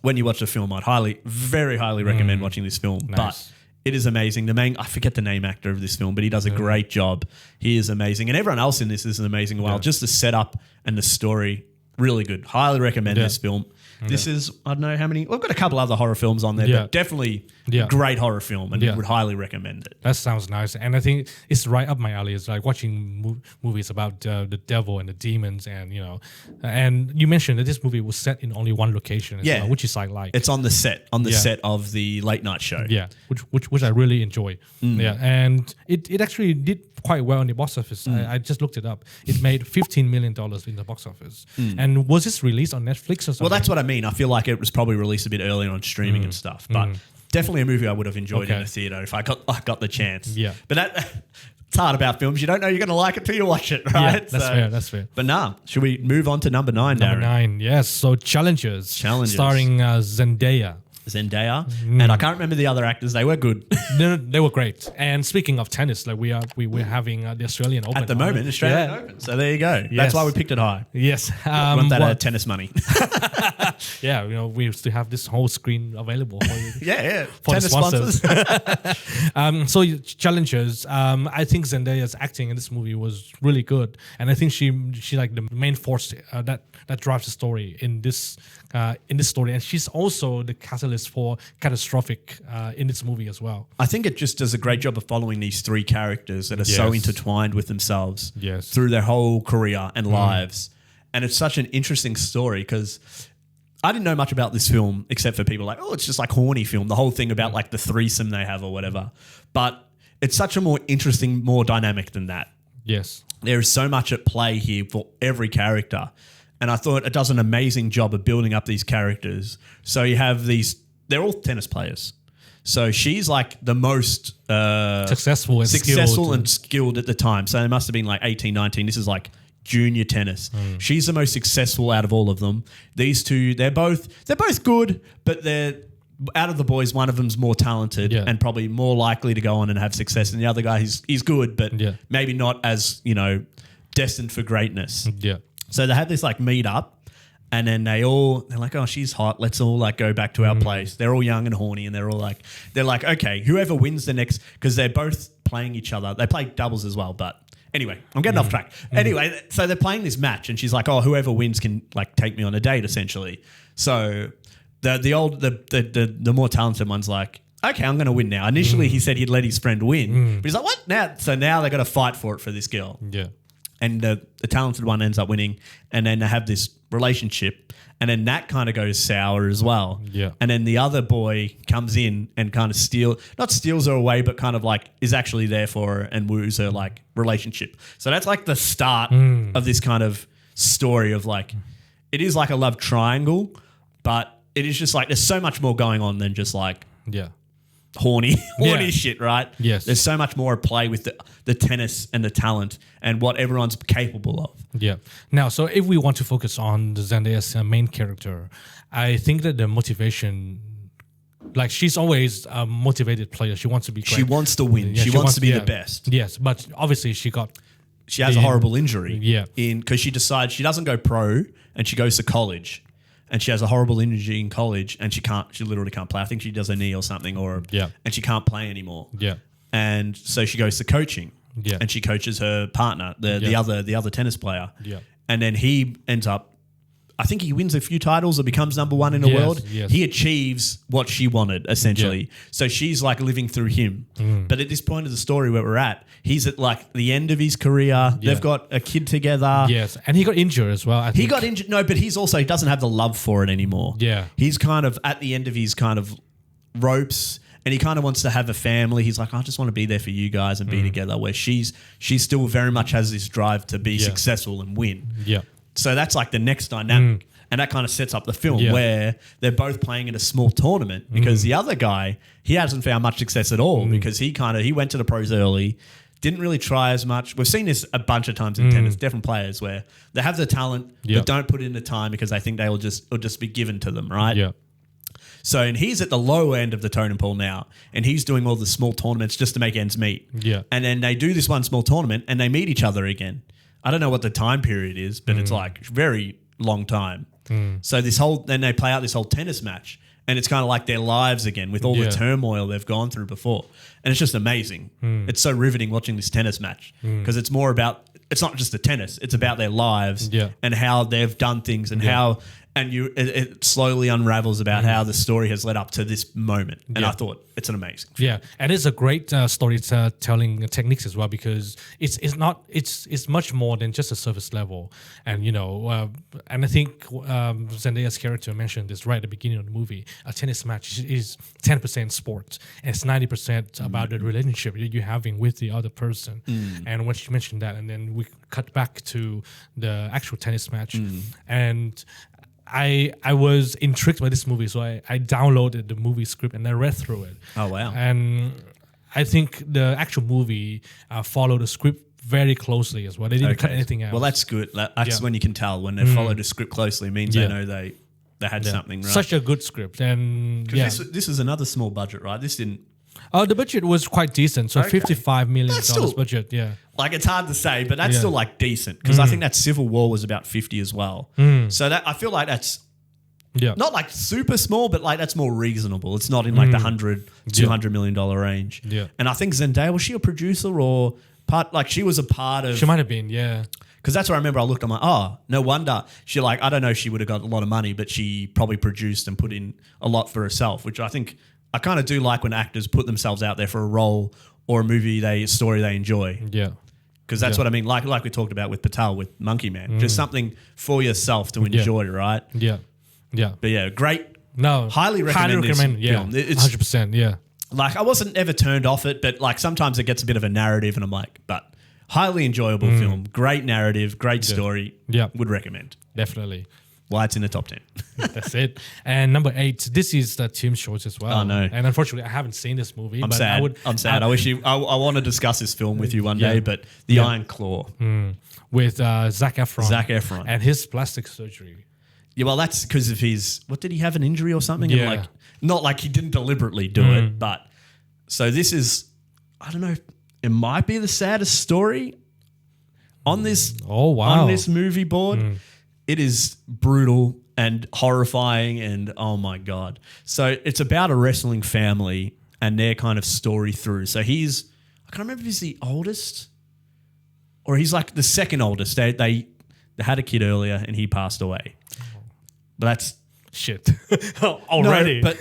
when you watch the film, I'd very highly recommend watching this film. Nice. But it is amazing. I forget the name actor of this film, but he does a great job. He is amazing. And everyone else in this is amazing as well. Just the setup and the story, really good. Highly recommend this film. This is, I don't know how many, we've got a couple other horror films on there, but definitely a great horror film, and would highly recommend it. That sounds nice. And I think it's right up my alley. It's like watching movies about the devil and the demons, and and you mentioned that this movie was set in only one location as well, which is like it's on the set set of the late night show. Yeah, which I really enjoy. Yeah, and it actually did quite well in the box office. I just looked it up. It made $15 million in the box office. And was this released on Netflix or something? Well, that's what I mean. I feel like it was probably released a bit earlier on streaming and stuff, but definitely a movie I would have enjoyed in a theater if I got the chance. Yeah. But it's hard about films. You don't know you're going to like it till you watch it, right? Yeah, that's fair. But should we move on to number 9, Darren? Number 9, yes. So Challengers. Starring Zendaya. And I can't remember the other actors. They were good. They were great. And speaking of tennis, like we're having the Australian Open at the moment. Australian Open. So there you go. Yes. That's why we picked it high. Yes, want that tennis money. Yeah, we still have this whole screen available for you. For tennis sponsors. So Challengers. I think Zendaya's acting in this movie was really good, and I think she like the main force that drives the story in this story, and she's also the catalyst for catastrophic in this movie as well. I think it just does a great job of following these three characters that are so intertwined with themselves through their whole career and lives. And it's such an interesting story, because I didn't know much about this film except for people like, oh, it's just like horny film, the whole thing about like the threesome they have or whatever. But it's such a more interesting, more dynamic than that. Yes. There is so much at play here for every character. And I thought it does an amazing job of building up these characters. So you have they're all tennis players. So she's like the most successful and skilled at the time. So they must have been like 18, 19. This is like junior tennis. She's the most successful out of all of them. These two, they're both good, but out of the boys, one of them's more talented and probably more likely to go on and have success. And the other guy, he's good, but maybe not as, destined for greatness. Yeah. So they had this like meet up, and then they're like, oh, she's hot. Let's all like go back to our place. They're all young and horny, and they're like, okay, whoever wins the next, because they're both playing each other. They play doubles as well, but anyway, I'm getting off track. Anyway, so they're playing this match, and she's like, oh, whoever wins can like take me on a date, essentially. So the more talented one's like, okay, I'm going to win now. Initially, he said he'd let his friend win, but he's like, what now? So now they got to fight for it for this girl. Yeah. And the talented one ends up winning, and then they have this relationship, and then that kind of goes sour as well. Yeah. And then the other boy comes in and kind of not steals her away, but kind of like is actually there for her and woos her like relationship. So that's like the start of this kind of story of like, it is like a love triangle, but it is just like there's so much more going on than just like horny shit, right? Yes. There's so much more at play with the tennis and the talent and what everyone's capable of. Yeah. Now, so if we want to focus on the Zendaya's main character, I think that the motivation, like she's always a motivated player. She wants to be great. She wants to win. Yeah, she wants to be the best. Yes, but obviously she has a horrible injury. Yeah. Because she decides she doesn't go pro and she goes to college. And she has a horrible injury in college, and she literally can't play. I think she does a knee or something, and she can't play anymore. Yeah. And so she goes to coaching. Yeah. And she coaches her partner, the other tennis player. Yeah. And then he ends up, I think he wins a few titles or becomes number one in the world. Yes. He achieves what she wanted, essentially. Yeah. So she's like living through him. But at this point of the story where we're at, he's at like the end of his career. Yeah. They've got a kid together. Yes. And he got injured as well, I think. He got injured. No, but he doesn't have the love for it anymore. Yeah. He's kind of at the end of his kind of ropes, and he kind of wants to have a family. He's like, I just want to be there for you guys and be together, where she still very much has this drive to be successful and win. Yeah. So that's like the next dynamic. And that kind of sets up the film where they're both playing in a small tournament, because the other guy, he hasn't found much success at all because he went to the pros early, didn't really try as much. We've seen this a bunch of times in tennis, different players where they have the talent but don't put in the time because they think it'll just be given to them, right? Yeah. So, and he's at the low end of the totem pole now, and he's doing all the small tournaments just to make ends meet. Yeah. And then they do this one small tournament and they meet each other again. I don't know what the time period is, but it's like very long time. So then they play out this whole tennis match, and it's kind of like their lives again with all the turmoil they've gone through before. And it's just amazing. It's so riveting watching this tennis match because it's not just the tennis, it's about their lives and how they've done things and how it slowly unravels about how the story has led up to this moment. And I thought it's an amazing film. Yeah, and it's a great storytelling techniques as well, because it's much more than just a surface level. And and I think Zendaya's character mentioned this right at the beginning of the movie. A tennis match is 10% sport, and it's 90% about the relationship that you're having with the other person. And when she mentioned that, and then we cut back to the actual tennis match, and I was intrigued by this movie, so I downloaded the movie script and I read through it. Oh, wow. And I think the actual movie followed the script very closely as well. They didn't cut anything out. Well, that's good. That's when you can tell when they follow the script closely. It means they know they had something, right? Such a good script. And this is another small budget, right? This didn't... the budget was quite decent. So $55 million budget, Like, it's hard to say, but that's still like decent, because I think that Civil War was about 50 as well. So that I feel like that's not like super small, but like that's more reasonable. It's not in like the $200 million range. Yeah. And I think Zendaya, was she a producer or part? Like, she was a part of. She might have been, Because that's where I remember I looked, I'm like, oh, no wonder. She like, I don't know if she would have got a lot of money, but she probably produced and put in a lot for herself, which I think I kind of do like when actors put themselves out there for a role or a story they enjoy. Yeah. Because that's what I mean. Like we talked about with Patel, with Monkey Man. Just something for yourself to enjoy, right? Yeah. Yeah. But yeah, great. No. Highly recommend this film. It's 100%, yeah. Like, I wasn't ever turned off it, but like sometimes it gets a bit of a narrative and I'm like, but highly enjoyable film. Great narrative, great story. Yeah. Would recommend. Definitely. Why it's in the top 10. That's it. And number 8, this is the Tim's choice as well. Oh, no. And unfortunately, I haven't seen this movie. I'm sad. I'm sad. I wish I want to discuss this film with you one day, but The Iron Claw. With Zac Efron. Zac Efron. And his plastic surgery. Yeah, well, that's because of his. What did he have, an injury or something? Yeah. And like, not like he didn't deliberately do it, but so this is. I don't know. It might be the saddest story on this. Oh wow! On this movie board, it is brutal and horrifying, and oh my god! So it's about a wrestling family and their kind of story through. So he's. I can't remember if he's the oldest, or he's like the second oldest. They had a kid earlier and he passed away. But that's shit already. No, but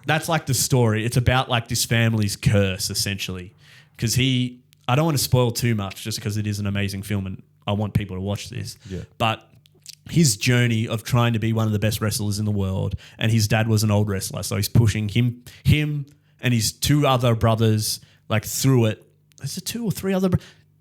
that's like the story. It's about like this family's curse essentially, because I don't want to spoil too much just because it is an amazing film and I want people to watch this. Yeah. But his journey of trying to be one of the best wrestlers in the world, and his dad was an old wrestler, so he's pushing him and his two other brothers like through it. Is it 2 or 3 other?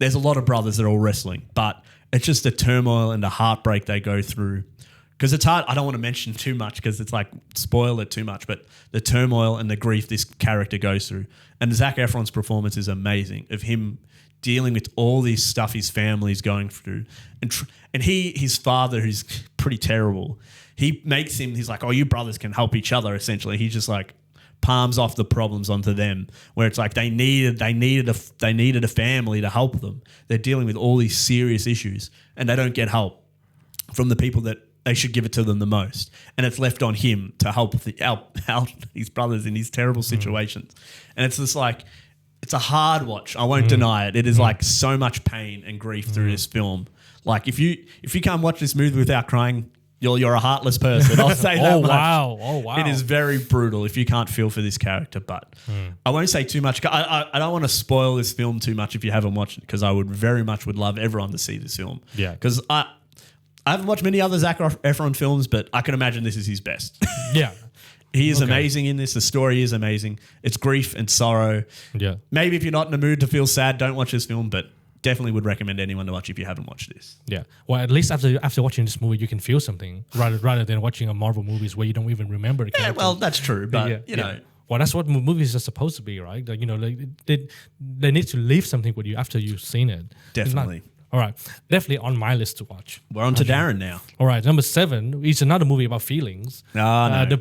There's a lot of brothers that are all wrestling, but it's just the turmoil and the heartbreak they go through. Because it's hard. I don't want to mention too much because it's like spoil it too much. But the turmoil and the grief this character goes through, and Zac Efron's performance is amazing of him dealing with all this stuff his family's going through, and his father, who's pretty terrible. He makes him. He's like, oh, you brothers can help each other. Essentially, he just like palms off the problems onto them. Where it's like they needed a family to help them. They're dealing with all these serious issues, and they don't get help from the people that they should give it to them the most. And it's left on him to help his brothers in these terrible situations. And it's just like, it's a hard watch. I won't deny it. It is like so much pain and grief through this film. Like if you can't watch this movie without crying, you're a heartless person. I'll say that much. Oh wow. It is very brutal if you can't feel for this character. But I won't say too much. I don't want to spoil this film too much if you haven't watched it, because I would love everyone to see this film. Yeah. Because I haven't watched many other Zac Efron films, but I can imagine this is his best. Yeah. He is amazing in this. The story is amazing. It's grief and sorrow. Yeah. Maybe if you're not in the mood to feel sad, don't watch this film, but definitely would recommend anyone to watch if you haven't watched this. Yeah. Well, at least after watching this movie, you can feel something rather than watching a Marvel movies where you don't even remember the Yeah, characters. well, that's true, but you know. Well, that's what movies are supposed to be, right? Like, they need to leave something with you after you've seen it. Definitely. All right. Definitely on my list to watch. We're on to Darren now. All right. Number 7 is another movie about feelings. No. The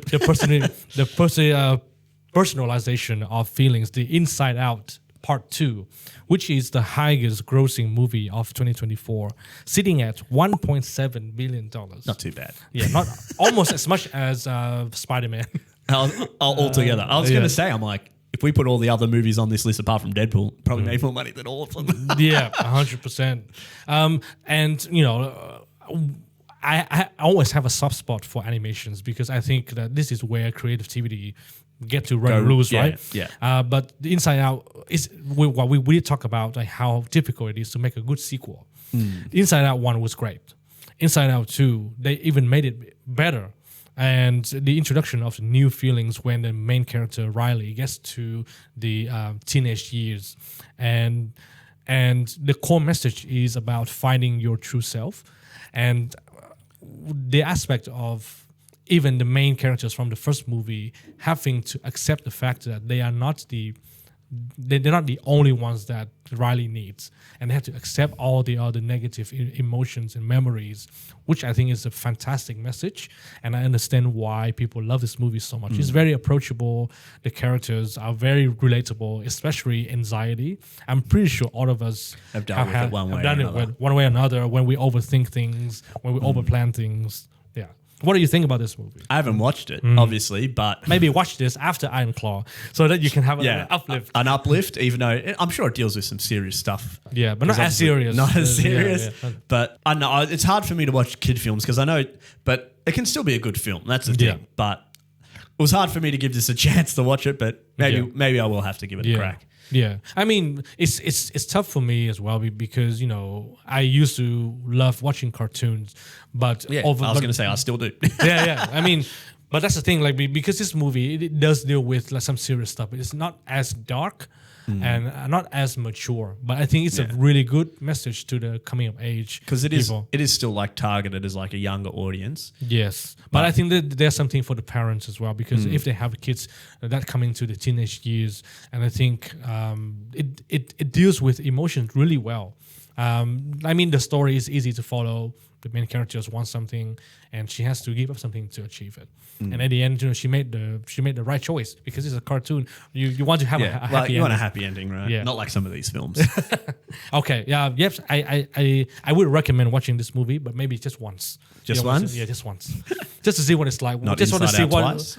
personalization of feelings, the Inside Out Part 2, which is the highest grossing movie of 2024, sitting at $1.7 billion. Not too bad. Yeah, not almost as much as Spider-Man. Altogether. I was going to say, I'm like, if we put all the other movies on this list apart from Deadpool, probably made more money than all of them. Yeah, 100%. And, I always have a soft spot for animations because I think that this is where creativity get to run loose, right? Yeah. But the Inside Out is what we really talk about, like how difficult it is to make a good sequel. Inside Out 1 was great. Inside Out 2, they even made it better. And the introduction of new feelings when the main character Riley gets to the teenage years, and the core message is about finding your true self, and the aspect of even the main characters from the first movie having to accept the fact that they're not the only ones that Riley needs, and they have to accept all the other negative emotions and memories, which I think is a fantastic message. And I understand why people love this movie so much. It's very approachable. The characters are very relatable, especially anxiety. I'm pretty sure all of us have done it one way or another when we overthink things, when we overplan things. Yeah. What do you think about this movie? I haven't watched it, obviously, but maybe watch this after Iron Claw so that you can have an uplift. An uplift, even though I'm sure it deals with some serious stuff. Yeah, but not as serious. Not as serious. Yeah. But I know it's hard for me to watch kid films because I know, but it can still be a good film. That's the thing. Yeah. But it was hard for me to give this a chance to watch it, but maybe I will have to give it a crack. Yeah, I mean, it's tough for me as well because I used to love watching cartoons, but I was going to say I still do. yeah. I mean, but that's the thing, like because this movie it does deal with like some serious stuff, but it's not as dark and not as mature. But I think it's a really good message to the coming of age because it is still like targeted as like a younger audience. Yes, but I think that there's something for the parents as well because if they have kids that come into the teenage years, and I think it deals with emotions really well. I mean, the story is easy to follow. The main character just wants something, and she has to give up something to achieve it. And at the end, she made the right choice because it's a cartoon. You want to have a happy ending. You want a happy ending, right? Yeah. Not like some of these films. Okay, yeah, yes, I would recommend watching this movie, but maybe just once. Just once? Yeah, just once, just to see what it's like. Not just want to Inside see Out what.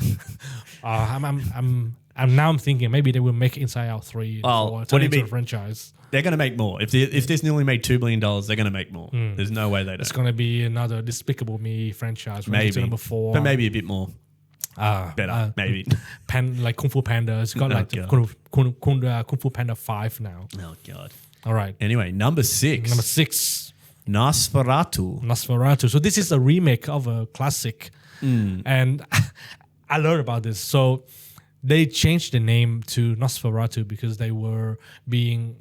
twice? I'm thinking maybe they will make Inside Out 3 Oh, or what turn do you into a mean? franchise. They're going to make more. If this nearly made $2 billion, they're going to make more. There's no way they don't. It's gonna be another Despicable Me franchise. Maybe. Number 4. But maybe a bit more. Better, maybe. Like Kung Fu Panda. It's got Oh, like the God. Kung Fu Panda 5 now. Oh, God. All right. Anyway, number 6. Number 6, Nosferatu. So this is a remake of a classic. And I learned about this. So they changed the name to Nosferatu because they were being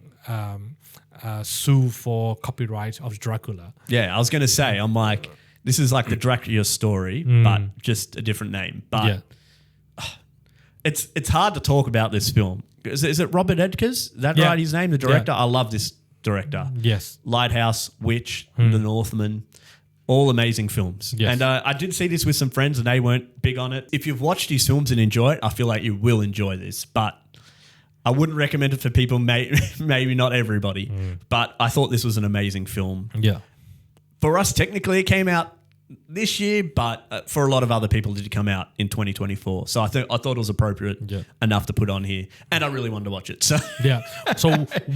sued for copyright of Dracula. Yeah, I was going to say, I'm like, this is like the Dracula story, but just a different name. But it's hard to talk about this film. Is it Robert Edgers? Is that right, his name? The director? Yeah. I love this director. Yes. Lighthouse, Witch, The Northman, all amazing films. Yes. And I did see this with some friends and they weren't big on it. If you've watched these films and enjoy it, I feel like you will enjoy this. But I wouldn't recommend it for people, maybe not everybody. But I thought this was an amazing film. Yeah. For us, technically, it came out this year, but for a lot of other people, it did come out in 2024. So I thought it was appropriate enough to put on here. And I really wanted to watch it. So Yeah. So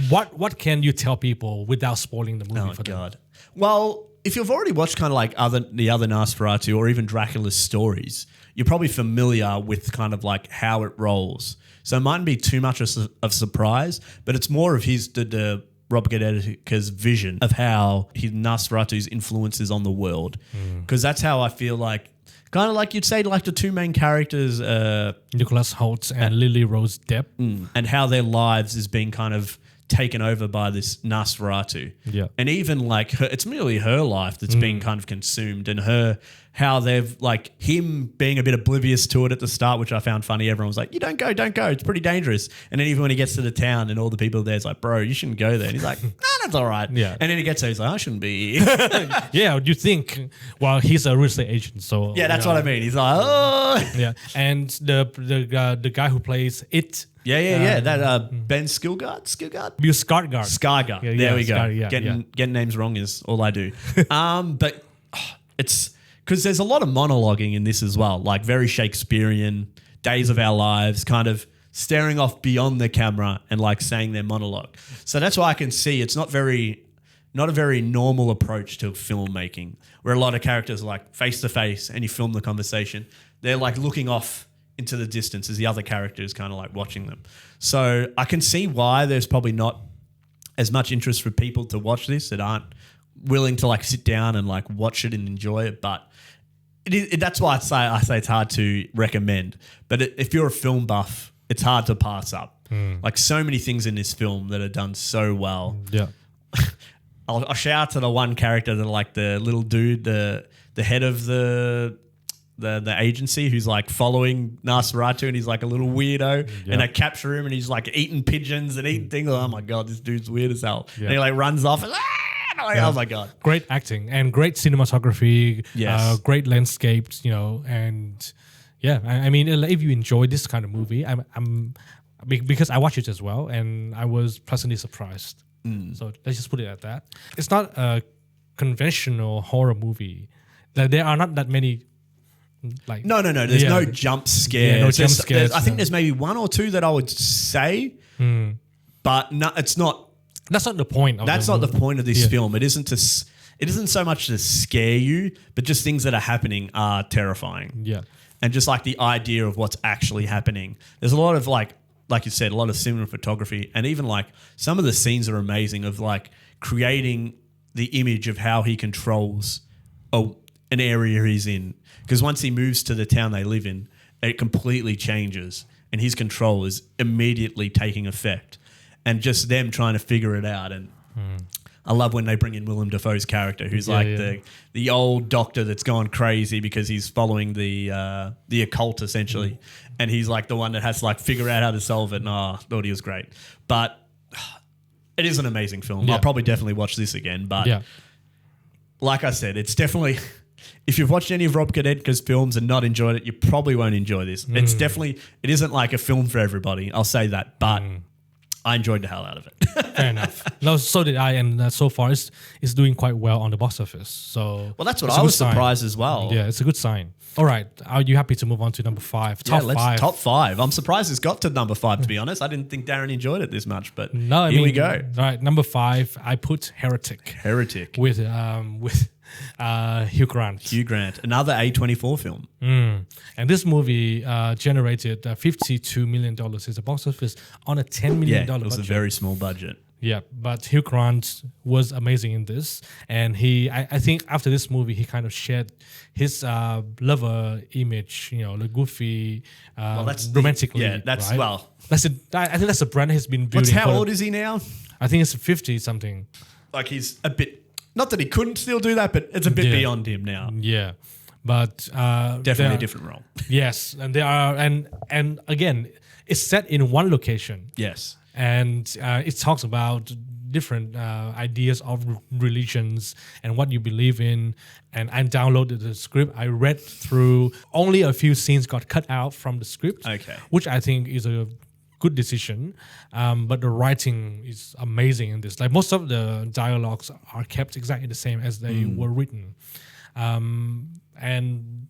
what can you tell people without spoiling the movie for them? God. Well, if you've already watched kind of like the other Nosferatu or even Dracula's stories, you're probably familiar with kind of like how it rolls. So it mightn't be too much of surprise, but it's more of the Robert Edgers' vision of how his Nosferatu's influence is on the world. Because that's how I feel like, kind of like you'd say like the two main characters, Nicholas Hoult and Lily Rose Depp. and how their lives is being kind of taken over by this Nosferatu. Yeah. And even like it's merely her life that's being kind of consumed, and how they've like him being a bit oblivious to it at the start, which I found funny. Everyone was like, you don't go. It's pretty dangerous. And then even when he gets to the town and all the people there, it's like, bro, you shouldn't go there. And he's like, no, that's all right. Yeah. And then he gets there, he's like, I shouldn't be here. Yeah, you think, well, he's a real estate agent, so Yeah, that's what I mean. He's like, oh. Yeah, and the guy who plays it. Yeah. That Ben Skilgard? Bill Skarsgård. Skarsgård. Yeah, There we go. Skarsgård, Getting names wrong is all I do. But it's because there's a lot of monologuing in this as well, like very Shakespearean, Days of Our Lives, kind of staring off beyond the camera and like saying their monologue. So that's why I can see it's not a very normal approach to filmmaking, where a lot of characters are like face to face and you film the conversation. They're like looking off into the distance as the other character is kind of like watching them. So I can see why there's probably not as much interest for people to watch this that aren't willing to like sit down and like watch it and enjoy it. But that's why I say it's hard to recommend. But if you're a film buff, it's hard to pass up. Like so many things in this film that are done so well. Yeah. I'll shout out to the one character that like the little dude, the head of the agency who's like following Nosferatu, and he's like a little weirdo, and they capture him and he's like eating pigeons and eating things. Oh my God, this dude's weird as hell. And he like runs off and oh my God. Great acting and great cinematography. Yes. Great landscapes, and yeah, I mean, if you enjoy this kind of movie, I'm because I watched it as well and I was pleasantly surprised. So let's just put it at that. It's not a conventional horror movie. There are not that many. Like No. There's no jump scares. Yeah, no jump scares. I think there's maybe one or two that I would say, but no, it's not. That's not the point. That's not the point of this film. It isn't so much to scare you, but just things that are happening are terrifying. Yeah, and just like the idea of what's actually happening. There's a lot of like you said, a lot of cinematography, and even like some of the scenes are amazing of like creating the image of how he controls an area he's in. Because once he moves to the town they live in, it completely changes and his control is immediately taking effect. And just them trying to figure it out. And I love when they bring in Willem Dafoe's character, who's the old doctor that's gone crazy because he's following the occult essentially. And he's like the one that has to like figure out how to solve it. And I thought he was great. But it is an amazing film. Yeah. I'll probably definitely watch this again. But Yeah. like I said, it's definitely, if you've watched any of Rob Konecka's films and not enjoyed it, you probably won't enjoy this. It's definitely, it isn't like a film for everybody. I'll say that. But I enjoyed the hell out of it. Fair enough. No, so did I, and so far it's doing quite well on the box office. So Well, that's what it's a I good was sign. surprised as well. Yeah, it's a good sign. All right, are you happy to move on to number 5? Top five. Top 5. I'm surprised it's got to number 5, to be honest. I didn't think Darren enjoyed it this much, but No, I here mean, we go. All right, number 5, I put Heretic Heretic. with Hugh Grant. Hugh Grant. Another A24 film. And this movie generated $52 million as a box office on a $10 million Yeah, it was budget. a very small budget. Yeah, but Hugh Grant was amazing in this, and I think after this movie, he kind of shed his lover image, the goofy, romantically. Yeah, that's, right? well. That's I think that's a brand he's been building. How old is he now? I think it's 50 something. Like he's a bit, not that he couldn't still do that, but it's a bit Yeah. beyond him now. Yeah, but Definitely a different role. Yes, and there are, and again, it's set in one location. Yes. And it talks about different ideas of religions and what you believe in. And I downloaded the script. I read through. Only a few scenes got cut out from the script, Okay. which I think is a good decision. But the writing is amazing in this. Like most of the dialogues are kept exactly the same as they were written. And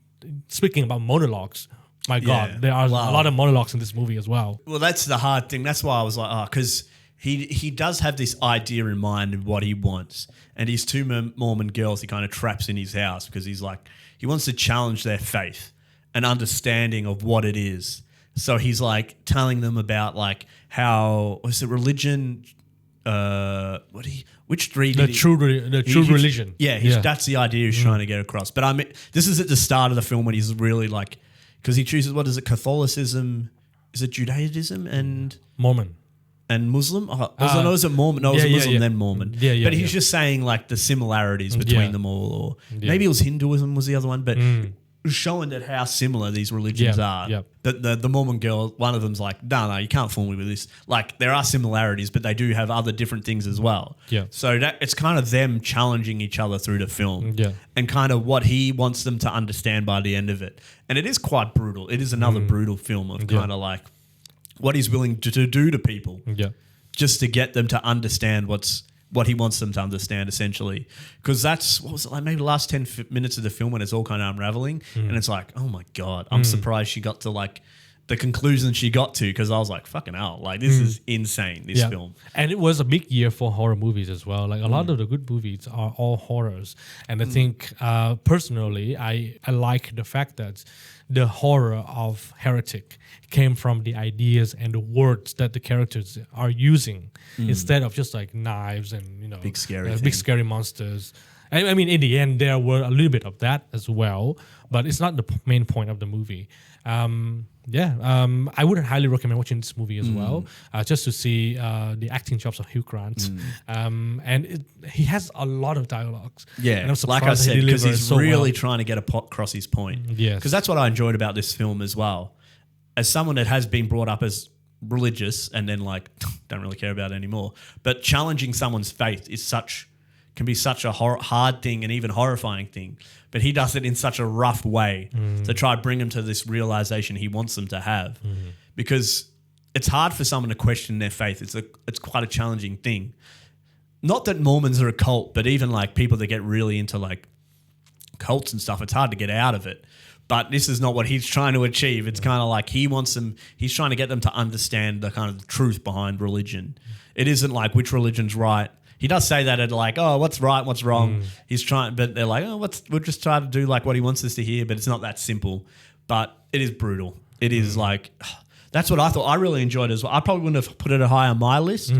speaking about monologues, my God, there are a lot of monologues in this movie as well. Well, that's the hard thing. That's why I was like, because he does have this idea in mind of what he wants. And his two Mormon girls he kind of traps in his house because he's like, he wants to challenge their faith and understanding of what it is. So he's like telling them about like how, was it religion? Which three? The true religion. Yeah, that's the idea he's trying to get across. But I mean, this is at the start of the film when he's really like, because he chooses, what is it, Catholicism, is it Judaism and Mormon. And Muslim? Was it Mormon? No, it was Muslim then Mormon. But he's just saying like the similarities between them all. Or maybe it was Hinduism was the other one, but it was showing that how similar these religions are. Yeah. But the Mormon girl, one of them's like, no, you can't fool me with this. Like there are similarities, but they do have other different things as well. Yeah. So that it's kind of them challenging each other through the film. Yeah. And kind of what he wants them to understand by the end of it. And it is quite brutal. It is another brutal film of kind of like what he's willing to do to people. Yeah. Just to get them to understand what he wants them to understand, essentially. Because that's, what was it, like maybe the last 10 minutes of the film when it's all kind of unraveling. And it's like, oh my God, I'm surprised she got to like the conclusion she got to, because I was like, fucking hell, like this is insane, this film. And it was a big year for horror movies as well. Like a lot of the good movies are all horrors. And I think personally, I like the fact that the horror of Heretic came from the ideas and the words that the characters are using instead of just like knives and Big scary big things. scary monsters. I mean, in the end, there were a little bit of that as well, but it's not the main point of the movie. I wouldn't highly recommend watching this movie as well, just to see the acting chops of Hugh Grant. And he has a lot of dialogues. Yeah, and I'm like I surprised said, he because delivers he's so really well. trying to get across his point. Yes. Because that's what I enjoyed about this film as well. As someone that has been brought up as religious and then like don't really care about it anymore, but challenging someone's faith can be such a hard thing and even horrifying thing. But he does it in such a rough way to try to bring them to this realization he wants them to have. Because it's hard for someone to question their faith. It's quite a challenging thing. Not that Mormons are a cult, but even like people that get really into like cults and stuff, it's hard to get out of it. But this is not what he's trying to achieve. It's kind of like he's trying to get them to understand the kind of truth behind religion. It isn't like which religion's right. He does say that at like, oh, what's right, what's wrong. He's trying, but they're like, oh, we'll just try to do like what he wants us to hear, but it's not that simple. But it is brutal. It is like, that's what I thought. I really enjoyed it as well. I probably wouldn't have put it high on my list,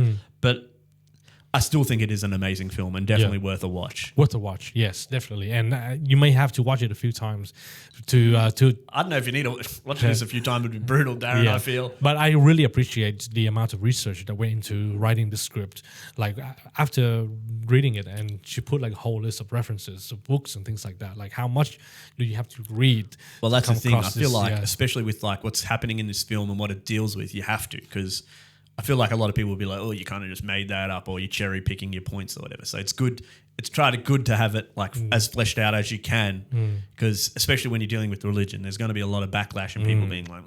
but I still think it is an amazing film and definitely worth a watch. Worth a watch, yes, definitely. And you may have to watch it a few times to I don't know if you need to watch this a few times. It would be brutal, Darren, I feel. But I really appreciate the amount of research that went into writing the script. Like after reading it, and she put like a whole list of references of books and things like that. Like how much do you have to read? Well, that's the thing. I feel like, Yeah. especially with like what's happening in this film and what it deals with, you have to, because I feel like a lot of people will be like, oh, you kind of just made that up, or you're cherry picking your points or whatever. So it's good. It's good to have it like as fleshed out as you can, because especially when you're dealing with religion, there's going to be a lot of backlash and people being like,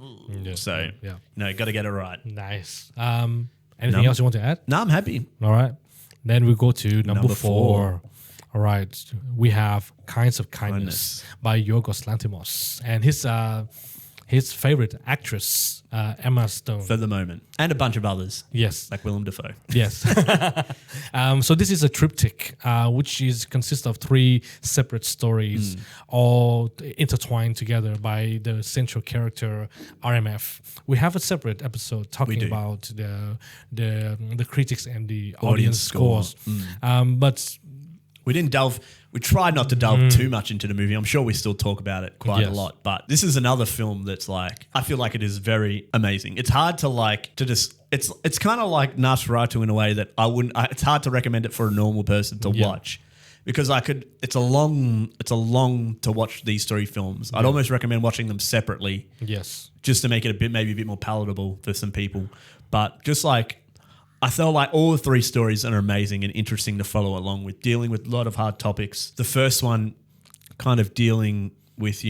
got to get it right. Nice. Anything else you want to add? No, I'm happy. All right. Then we go to number 4. All right. We have Kinds of Kindness by Yorgos Lanthimos, and his favorite actress, Emma Stone. For the moment. And a bunch of others. Yes. Like Willem Dafoe. Yes. So this is a triptych, which consists of 3 separate stories, all intertwined together by the central character, RMF. We have a separate episode talking about the critics and the audience scores. But we tried not to delve too much into the movie. I'm sure we still talk about it quite a lot, but this is another film that's like, I feel like it is very amazing. It's hard it's kind of like Nosferatu in a way that it's hard to recommend it for a normal person to watch, because it's a long to watch these 3 films. I'd almost recommend watching them separately. Yes. Just to make it maybe a bit more palatable for some people. But just like, I felt like all the 3 stories are amazing and interesting to follow along with, dealing with a lot of hard topics. The first one kind of dealing with,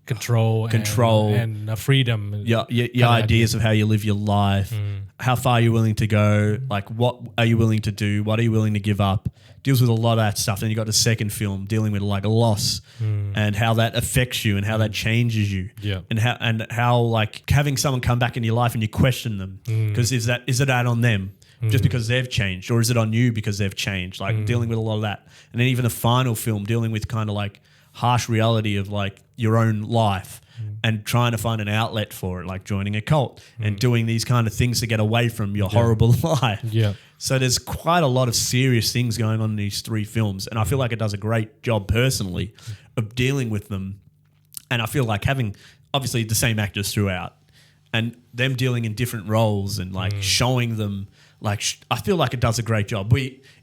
control and freedom. Your ideas of how you live your life, how far you're willing to go, like what are you willing to do, what are you willing to give up. Deals with a lot of that stuff. Then you got the second film dealing with like a loss and how that affects you and how that changes you. Yeah. And how like having someone come back into your life and you question them, because is it on them just because they've changed, or is it on you because they've changed? Like dealing with a lot of that. And then even the final film dealing with kind of like harsh reality of like your own life and trying to find an outlet for it, like joining a cult and doing these kind of things to get away from your horrible life. Yeah. So there's quite a lot of serious things going on in these 3 films, and I feel like it does a great job personally of dealing with them. And I feel like having obviously the same actors throughout and them dealing in different roles and like showing them, like I feel like it does a great job.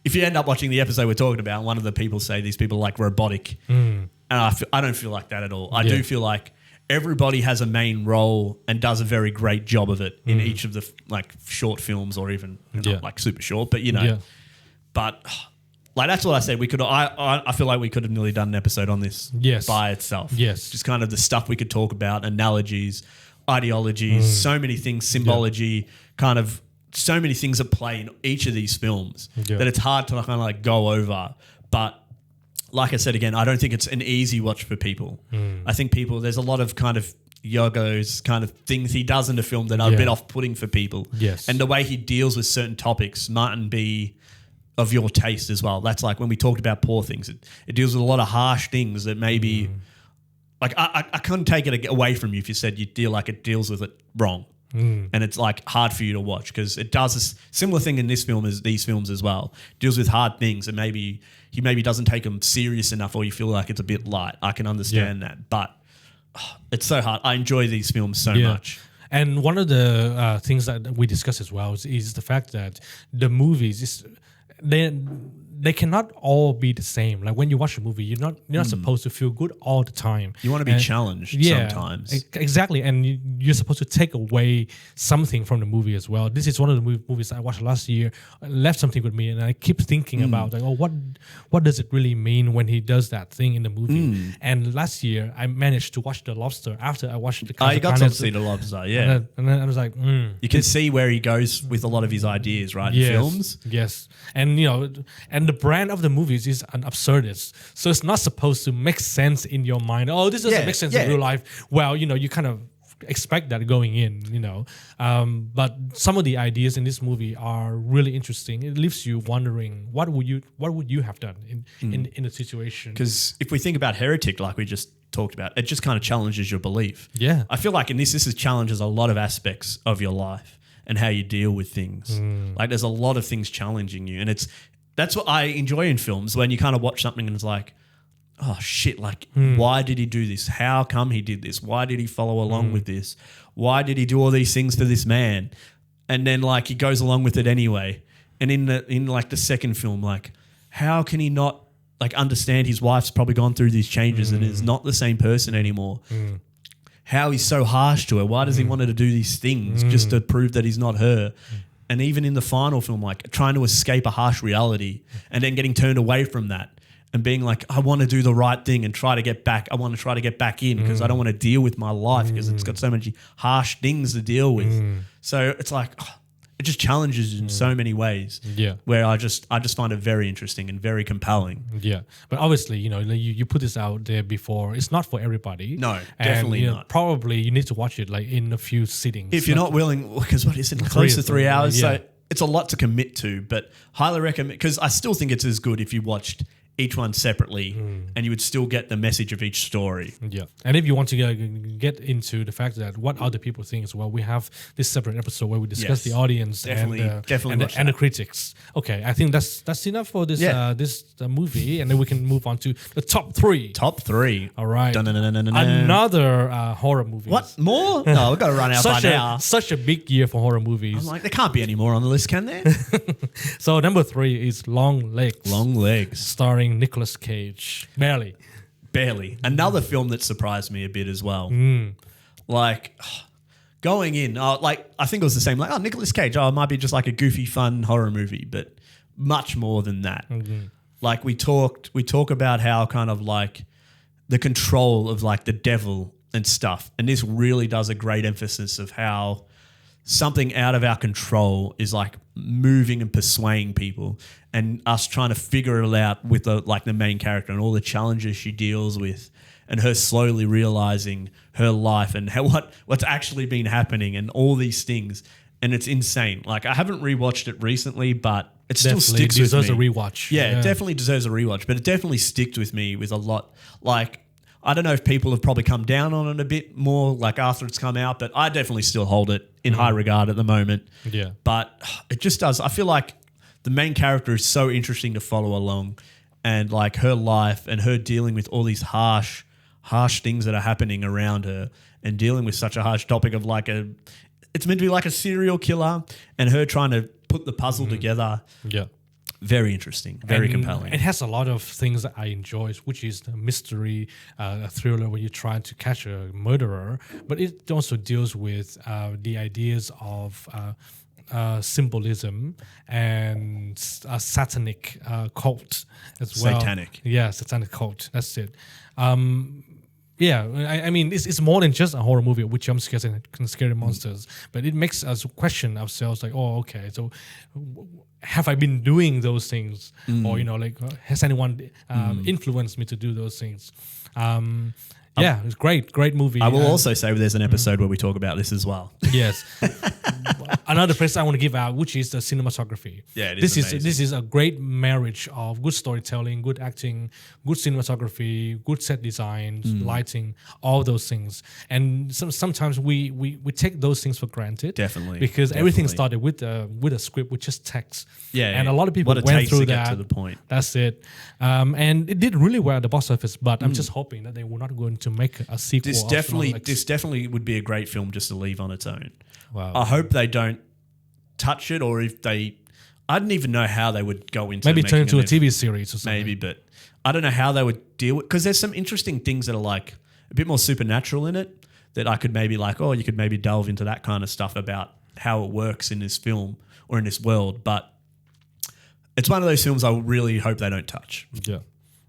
If you end up watching the episode we're talking about, one of the people say these people are like robotic, and I don't feel like that at all. I do feel like everybody has a main role and does a very great job of it in each of the like short films, or even not like super short, but but like that's what I said. We could. I feel like we could have nearly done an episode on this by itself. Yes, just kind of the stuff we could talk about, analogies, ideologies, so many things, symbology, kind of so many things at play in each of these films that it's hard to kind of like go over. But like I said again, I don't think it's an easy watch for people. I think there's a lot of kind of Yorgos kind of things he does in the film that are a bit off-putting for people. Yes. And the way he deals with certain topics mightn't be of your taste as well. That's like when we talked about Poor Things. It deals with a lot of harsh things that maybe... Like I couldn't take it away from you if you said you feel like it deals with it wrong. And it's like hard for you to watch, because it does a similar thing in this film as these films as well. Deals with hard things, and maybe he doesn't take them serious enough, or you feel like it's a bit light. I can understand that, but it's so hard. I enjoy these films so much. And one of the things that we discuss as well is the fact that the movies they cannot all be the same. Like when you watch a movie, you're not supposed to feel good all the time. You want to be challenged sometimes. Exactly. And you're supposed to take away something from the movie as well. This is one of the movies I watched last year. Left something with me, and I keep thinking about like, what does it really mean when he does that thing in the movie? And last year I managed to watch The Lobster after I watched the. You got to see The Lobster, yeah. And then I was like, you can see where he goes with a lot of his ideas, right? In films, yes, and and the brand of the movies is an absurdist, so it's not supposed to make sense in your mind. Oh, this doesn't make sense in real life. Well, you kind of expect that going in, but some of the ideas in this movie are really interesting. It leaves you wondering what would you have done in the situation. Because if we think about Heretic, like we just talked about, it just kind of challenges your belief. Yeah, I feel like in this challenges a lot of aspects of your life and how you deal with things. Like there's a lot of things challenging you, and that's what I enjoy in films, when you kind of watch something and it's like, oh shit, like why did he do this? How come he did this? Why did he follow along with this? Why did he do all these things to this man? And then like he goes along with it anyway. And in like the second film, like how can he not like understand his wife's probably gone through these changes and is not the same person anymore? How he's so harsh to her? Why does he want her to do these things just to prove that he's not her? and even in the final film, like trying to escape a harsh reality and then getting turned away from that and being like, I want to do the right thing and try to get back. I want to try to get back in because I don't want to deal with my life because it's got so many harsh things to deal with. So it's like, it just challenges in so many ways. Yeah. Where I just find it very interesting and very compelling. Yeah, but obviously, you put this out there before. It's not for everybody. No, And, definitely not. Probably you need to watch it like in a few sittings. If you're not willing, because what is it, close to 3 hours? Yeah. So it's a lot to commit to, but highly recommend, because I still think it's as good if you watched each one separately and you would still get the message of each story. Yeah. And if you want to get into the fact that what other people think as well, we have this separate episode where we discuss the audience Definitely and watch the that. critics. Okay, I think that's enough for this this movie, and then we can move on to the top 3. Top 3. All right. Dun-dun-dun-dun-dun-dun. Another horror movie. What? More? No, we've got to run out by now. Such a big year for horror movies. I'm like, there can't be any more on the list, can there? So number 3 is Long Legs. Long Legs. Starring Nicolas Cage. Barely. Another film that surprised me a bit as well. Like, going in, like, I think it was the same, like, Nicolas Cage, it might be just like a goofy, fun horror movie, but much more than that. Like, we talk about how kind of like the control of like the devil and stuff. And this really does a great emphasis of how something out of our control is like moving and persuading people, and us trying to figure it out with the main character and all the challenges she deals with, and her slowly realizing her life and what's actually been happening and all these things. And it's insane. Like, I haven't rewatched it recently, but it still sticks with me. Deserves a rewatch. Yeah, it definitely deserves a rewatch, but it definitely sticks with me with a lot. Like, I don't know if people have probably come down on it a bit more, like after it's come out, but I definitely still hold it in high regard at the moment. Yeah. But it just does. I feel like the main character is so interesting to follow along, and like her life and her dealing with all these harsh things that are happening around her, and dealing with such a harsh topic of like it's meant to be like a serial killer, and her trying to put the puzzle together. Yeah. Very interesting, very compelling. It has a lot of things that I enjoy, which is the mystery, a thriller where you're trying to catch a murderer, but it also deals with the ideas of symbolism and a satanic cult as well. Satanic. Yeah, satanic cult. That's it. Yeah, I mean, it's more than just a horror movie with jump scares and scary monsters, but it makes us question ourselves like, oh, okay, so have I been doing those things? Or, like, has anyone influenced me to do those things? Yeah, it's great movie. I will also say there's an episode where we talk about this as well. Yes. Another praise I want to give out, which is the cinematography. Yeah, it is amazing. This is a great marriage of good storytelling, good acting, good cinematography, good set design, lighting, all those things. And sometimes we take those things for granted. Definitely. Because everything started with a script, with just text. Yeah. And a lot of people what it went takes through to that. get to the point. That's it. And it did really well at the box office, but I'm just hoping that they were not going to make a sequel. This definitely would be a great film just to leave on its own. Wow. I hope they don't touch it, or if they, I don't even know how they would go into maybe turn making into a TV series or something. Maybe, but I don't know how they would deal with, because there's some interesting things that are like a bit more supernatural in it that I could maybe like, you could maybe delve into that kind of stuff about how it works in this film or in this world. But it's one of those films I really hope they don't touch. Yeah.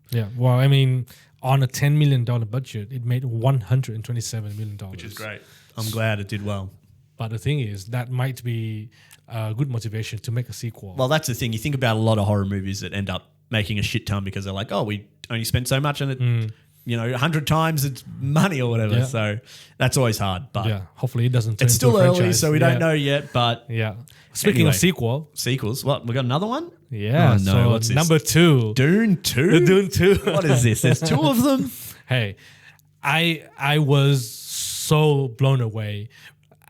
Yeah. Well, I mean, on a $10 million budget, it made $127 million. Which is great. I'm glad it did well. But the thing is, that might be a good motivation to make a sequel. Well, that's the thing. You think about a lot of horror movies that end up making a shit ton because they're like, we only spent so much on it, 100 times its money or whatever. Yeah. So that's always hard. But yeah, hopefully it doesn't turn it's still into a early, franchise. so we don't know yet. But yeah. Speaking Anyway. of sequels, what? We got another one? yeah, Oh, no, so what's this? number 2. Dune 2? The Dune 2. What is this? There's 2 of them? Hey, I was so blown away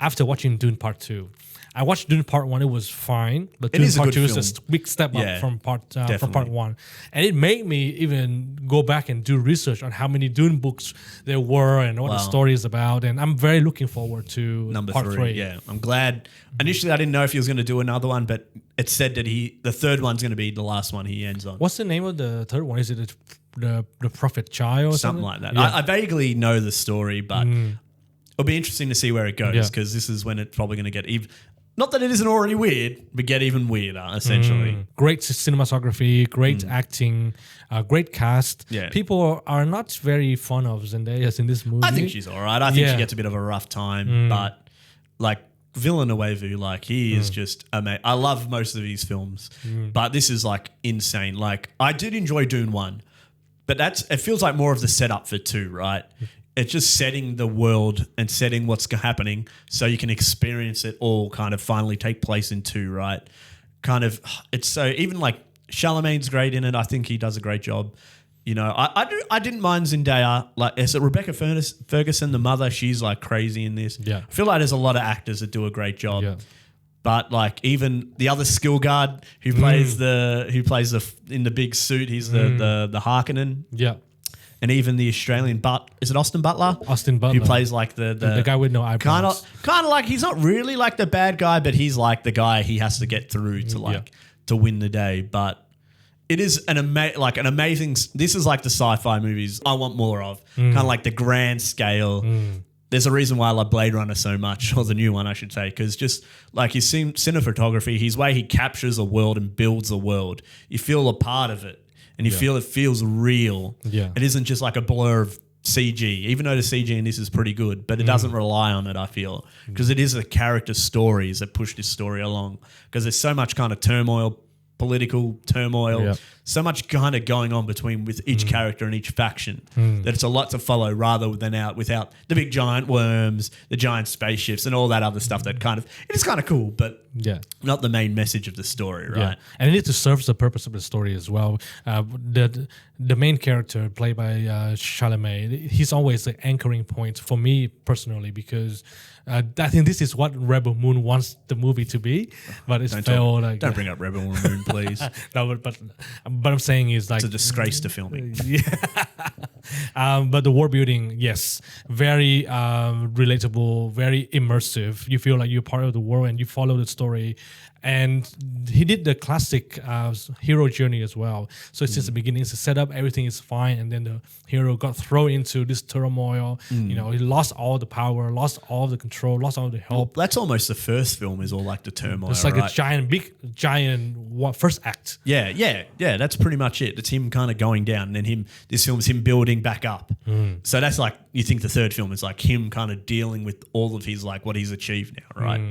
after watching Dune Part 2. I watched Dune Part 1, it was fine, but Dune is a Part good 2 is film. a big step up Yeah, from Part definitely. 1. And it made me even go back and do research on how many Dune books there were and what the story is about. And I'm very looking forward to Number Part 3. Yeah, I'm glad. Initially, I didn't know if he was going to do another one, but it said that the third one's going to be the last one he ends on. What's the name of the third one? Is it the Prophet Chai or Something like that. Yeah. I vaguely know the story, but it'll be interesting to see where it goes, Yeah. because this is when it's probably going to get not that it isn't already weird, but get even weirder, essentially. Great cinematography, great acting, great cast. Yeah. People are not very fond of Zendaya in this movie. I think she's all right. I think she gets a bit of a rough time, but like Villeneuve, like he is just amazing. I love most of his films, but this is like insane. Like I did enjoy Dune 1, but it feels like more of the setup for 2, right? It's just setting the world and setting what's happening so you can experience it all kind of finally take place in 2, right? Kind of, it's so, even like Charlemagne's great in it. I think he does a great job. You know, I didn't mind Zendaya. Like, is it Rebecca Ferguson, the mother? She's like crazy in this. Yeah. I feel like there's a lot of actors that do a great job. Yeah. But like even the other skill guard who plays in the big suit, he's the Harkonnen. Yeah. And even the Australian, is it Austin Butler? Austin Butler. Who plays like the guy with no eyebrows. Kind of like, he's not really like the bad guy, but he's like the guy he has to get through to to win the day. But it is an amazing, this is like the sci-fi movies I want more of. Kind of like the grand scale. There's a reason why I love Blade Runner so much, or the new one, I should say, because just like his cinematography, his way he captures a world and builds a world, you feel a part of it. And you feel it feels real. Yeah. It isn't just like a blur of CG, even though the CG in this is pretty good, but it doesn't rely on it, I feel, because it is the character stories that push this story along, because there's so much kind of turmoil, political turmoil, so much kind of going on with each character and each faction that it's a lot to follow rather than without the big giant worms, the giant spaceships and all that other stuff that kind of, it is kind of cool, but not the main message of the story, right? Yeah. And it needs to serve the purpose of the story as well. The main character played by Chalamet, he's always the anchoring point for me personally, because I think this is what Rebel Moon wants the movie to be, but it's failed. Don't bring up Rebel Moon, please. No, but I'm saying is like it's a disgrace to filming. But the world building, yes, very relatable, very immersive. You feel like you're part of the world and you follow the story. And he did the classic hero journey as well. So since the beginning, it's a setup, everything is fine, and then the hero got thrown into this turmoil. You know, he lost all the power, lost all the control, lost all the help. Well, that's almost the first film is all like the turmoil. It's like right? a giant first act. Yeah. That's pretty much it. It's him kind of going down, and then this film is him building back up. So that's like, you think the third film is like him kind of dealing with all of his, like what he's achieved now, right?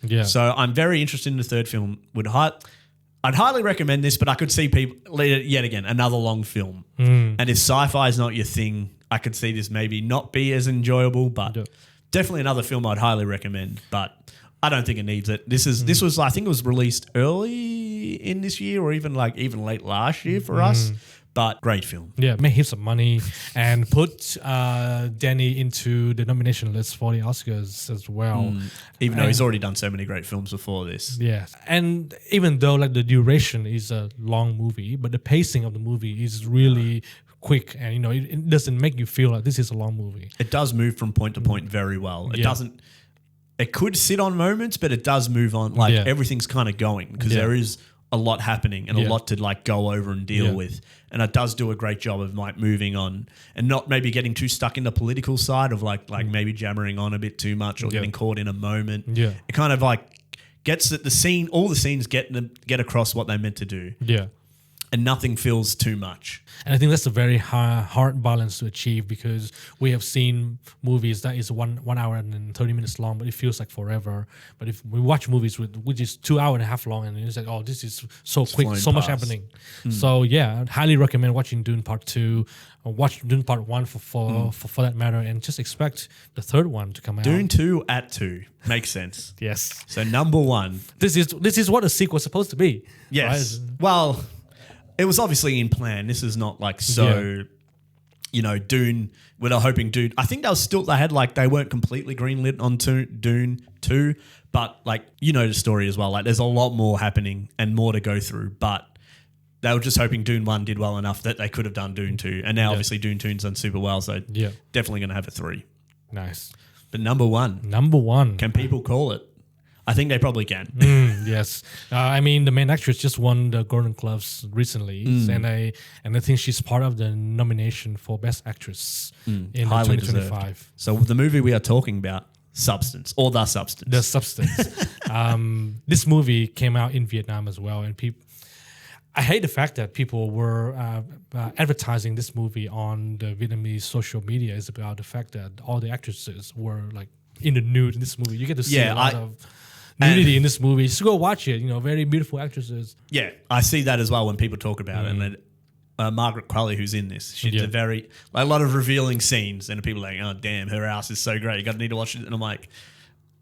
Yeah. So I'm very interested in the third film. I'd highly recommend this, but I could see people, yet again, another long film. And if sci-fi is not your thing, I could see this maybe not be as enjoyable, but definitely another film I'd highly recommend. But I don't think it needs it. This was, I think it was released early in this year, or even late last year for us. But great film. Yeah, make heaps of money and put Danny into the nomination list for the Oscars as well. Even though he's already done so many great films before this. Yeah, and even though like the duration is a long movie, but the pacing of the movie is really quick, and you know it doesn't make you feel like this is a long movie. It does move from point to point very well. It doesn't. It could sit on moments, but it does move on. Like everything's kind of going because there is a lot happening and a lot to like go over and deal with. And it does do a great job of like moving on and not maybe getting too stuck in the political side of like maybe jammering on a bit too much or getting caught in a moment. Yeah. It kind of like gets that all the scenes get across what they're meant to do. Yeah. And nothing feels too much. And I think that's a very hard balance to achieve, because we have seen movies that is 1 hour and 30 minutes long, but it feels like forever. But if we watch movies which is 2 hours and a half long, and it's like, oh, this is so quick, so much happening. So yeah, I'd highly recommend watching Dune Part 2, or watch Dune Part 1 for that matter, and just expect the third one to come out. Dune 2 at 2 makes sense. Yes. So number 1. This is what a sequel is supposed to be. Yes. Right? Well, it was obviously in plan. This is not like you know, Dune. We're hoping Dune. I think they weren't completely greenlit on Dune 2, but like, you know the story as well. Like there's a lot more happening and more to go through, but they were just hoping Dune 1 did well enough that they could have done Dune 2. And now obviously Dune 2's done super well, so definitely going to have a 3. Nice. But number 1. Can people call it? I think they probably can. Yes, I mean the main actress just won the Golden Globes recently, and I think she's part of the nomination for Best Actress in 2025. So the movie we are talking about, Substance, or The Substance. The Substance. This movie came out in Vietnam as well, and people. I hate the fact that people were advertising this movie on the Vietnamese social media. Is about the fact that all the actresses were like in the nude in this movie. You get to see a lot of nudity in this movie. Just go watch it. Very beautiful actresses. Yeah, I see that as well when people talk about it. And then Margaret Qualley, who's in this, she's a lot of revealing scenes, and people are like, oh damn, her ass is so great. You need to watch it. And I'm like,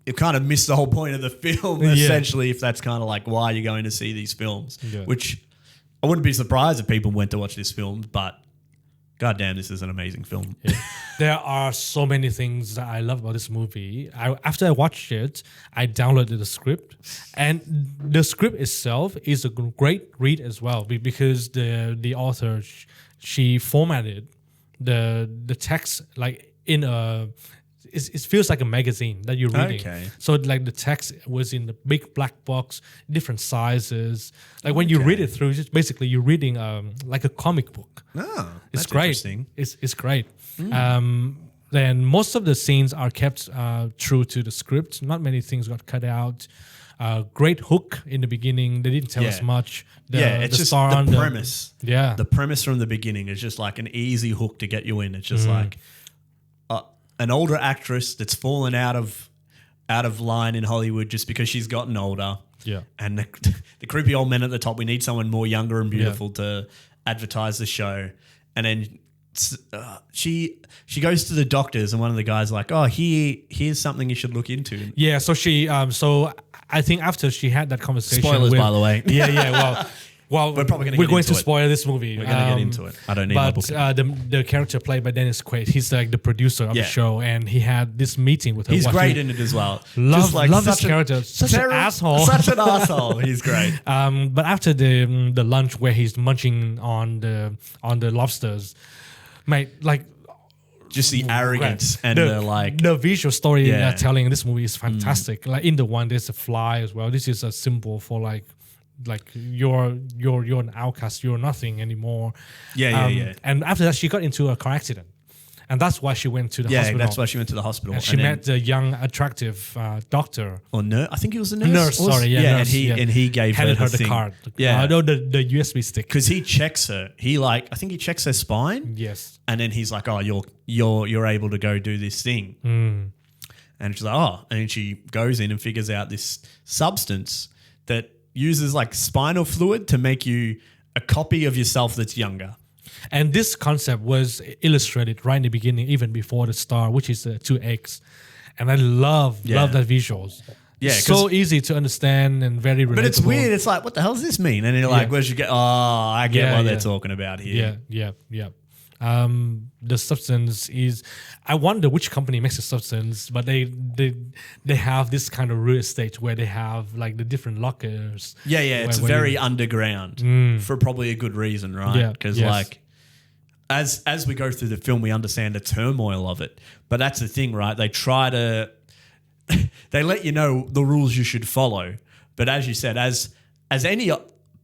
you kind of missed the whole point of the film, essentially, if that's kind of like why you're going to see these films. Yeah. Which I wouldn't be surprised if people went to watch this film, but goddamn, this is an amazing film. Yeah. There are so many things that I love about this movie. After I watched it, I downloaded the script, and the script itself is a great read as well because the author she formatted the text like in a. It feels like a magazine that you're reading. Okay. So like the text was in the big black box, different sizes. Like when you read it through, just basically you're reading like a comic book. Oh, it's great. It's great. Then most of the scenes are kept true to the script. Not many things got cut out. Great hook in the beginning. They didn't tell us much. It's just the premise. The premise from the beginning is just like an easy hook to get you in. It's just like an older actress that's fallen out of line in Hollywood just because she's gotten older. Yeah. And the creepy old men at the top, we need someone more younger and beautiful to advertise the show. And then she goes to the doctors, and one of the guys like, oh, here's something you should look into. Yeah, so she so I think after she had that conversation. Spoilers, by the way. Well, we're going to spoil this movie. We're going to get into it. I don't need my book. But the character played by Dennis Quaid, he's like the producer of the show, and he had this meeting with her. He's great in it as well. Love this character. Such an asshole. Such an asshole. He's great. But after the lunch where he's munching on the lobsters, mate, like. Just the arrogance and the visual story telling in this movie is fantastic. Like in the one, there's a fly as well. This is a symbol for like you're an outcast, you're nothing anymore. And after that, she got into a car accident, and that's why she went to the hospital. Yeah, that's why she went to the hospital. And she met the young, attractive doctor. Or nurse? I think he was a nurse. Nurse, and he gave handed her the card. Yeah, no, the USB stick. Because he checks her. I think he checks her spine. Yes. And then he's like, "Oh, you're able to go do this thing." And she's like, "Oh," and then she goes in and figures out this substance that uses like spinal fluid to make you a copy of yourself that's younger. And this concept was illustrated right in the beginning, even before the star, which is 2 eggs. And I love that visuals. Yeah, so easy to understand and very relatable. But it's weird. It's like, what the hell does this mean? And you're like, where'd you get? Oh, I get what they're talking about here. Yeah. The substance is. I wonder which company makes the substance, but they have this kind of real estate where they have like the different lockers. Yeah. It's very underground for probably a good reason, right? Because as we go through the film, we understand the turmoil of it. But that's the thing, right? They try to. They let you know the rules you should follow. But as you said, as any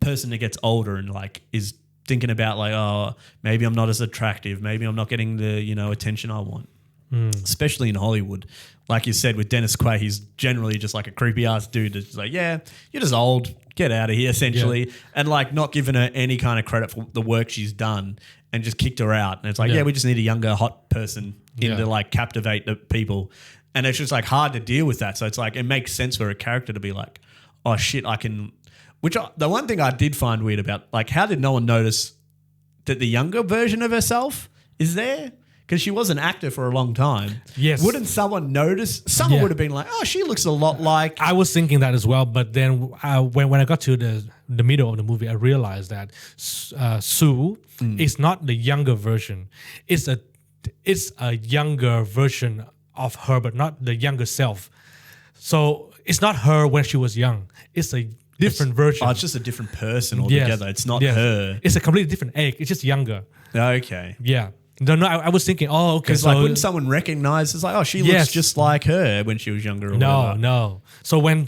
person that gets older and like is thinking about like, oh, maybe I'm not as attractive, maybe I'm not getting the attention I want, especially in Hollywood. Like you said with Dennis Quaid, he's generally just like a creepy ass dude that's like, yeah, you're just old, get out of here, essentially, and like not giving her any kind of credit for the work she's done and just kicked her out. And it's like, we just need a younger, hot person in to like captivate the people. And it's just like hard to deal with that. So it's like, it makes sense for a character to be like, oh shit, I can, the one thing I did find weird about, like, how did no one notice that the younger version of herself is there? Because she was an actor for a long time. Yes. Wouldn't someone notice? Someone would have been like, oh, she looks a lot like. I was thinking that as well. But then when I got to the middle of the movie, I realized that Sue is not the younger version. It's a younger version of her, but not the younger self. So it's not her when she was young. It's a different version. Oh, it's just a different person altogether. It's not her. It's a completely different egg. It's just younger. Okay. Yeah. No, I was thinking, oh, okay. Because wouldn't someone recognize? It's like, oh, she looks just like her when she was younger. Or whatever. No. So when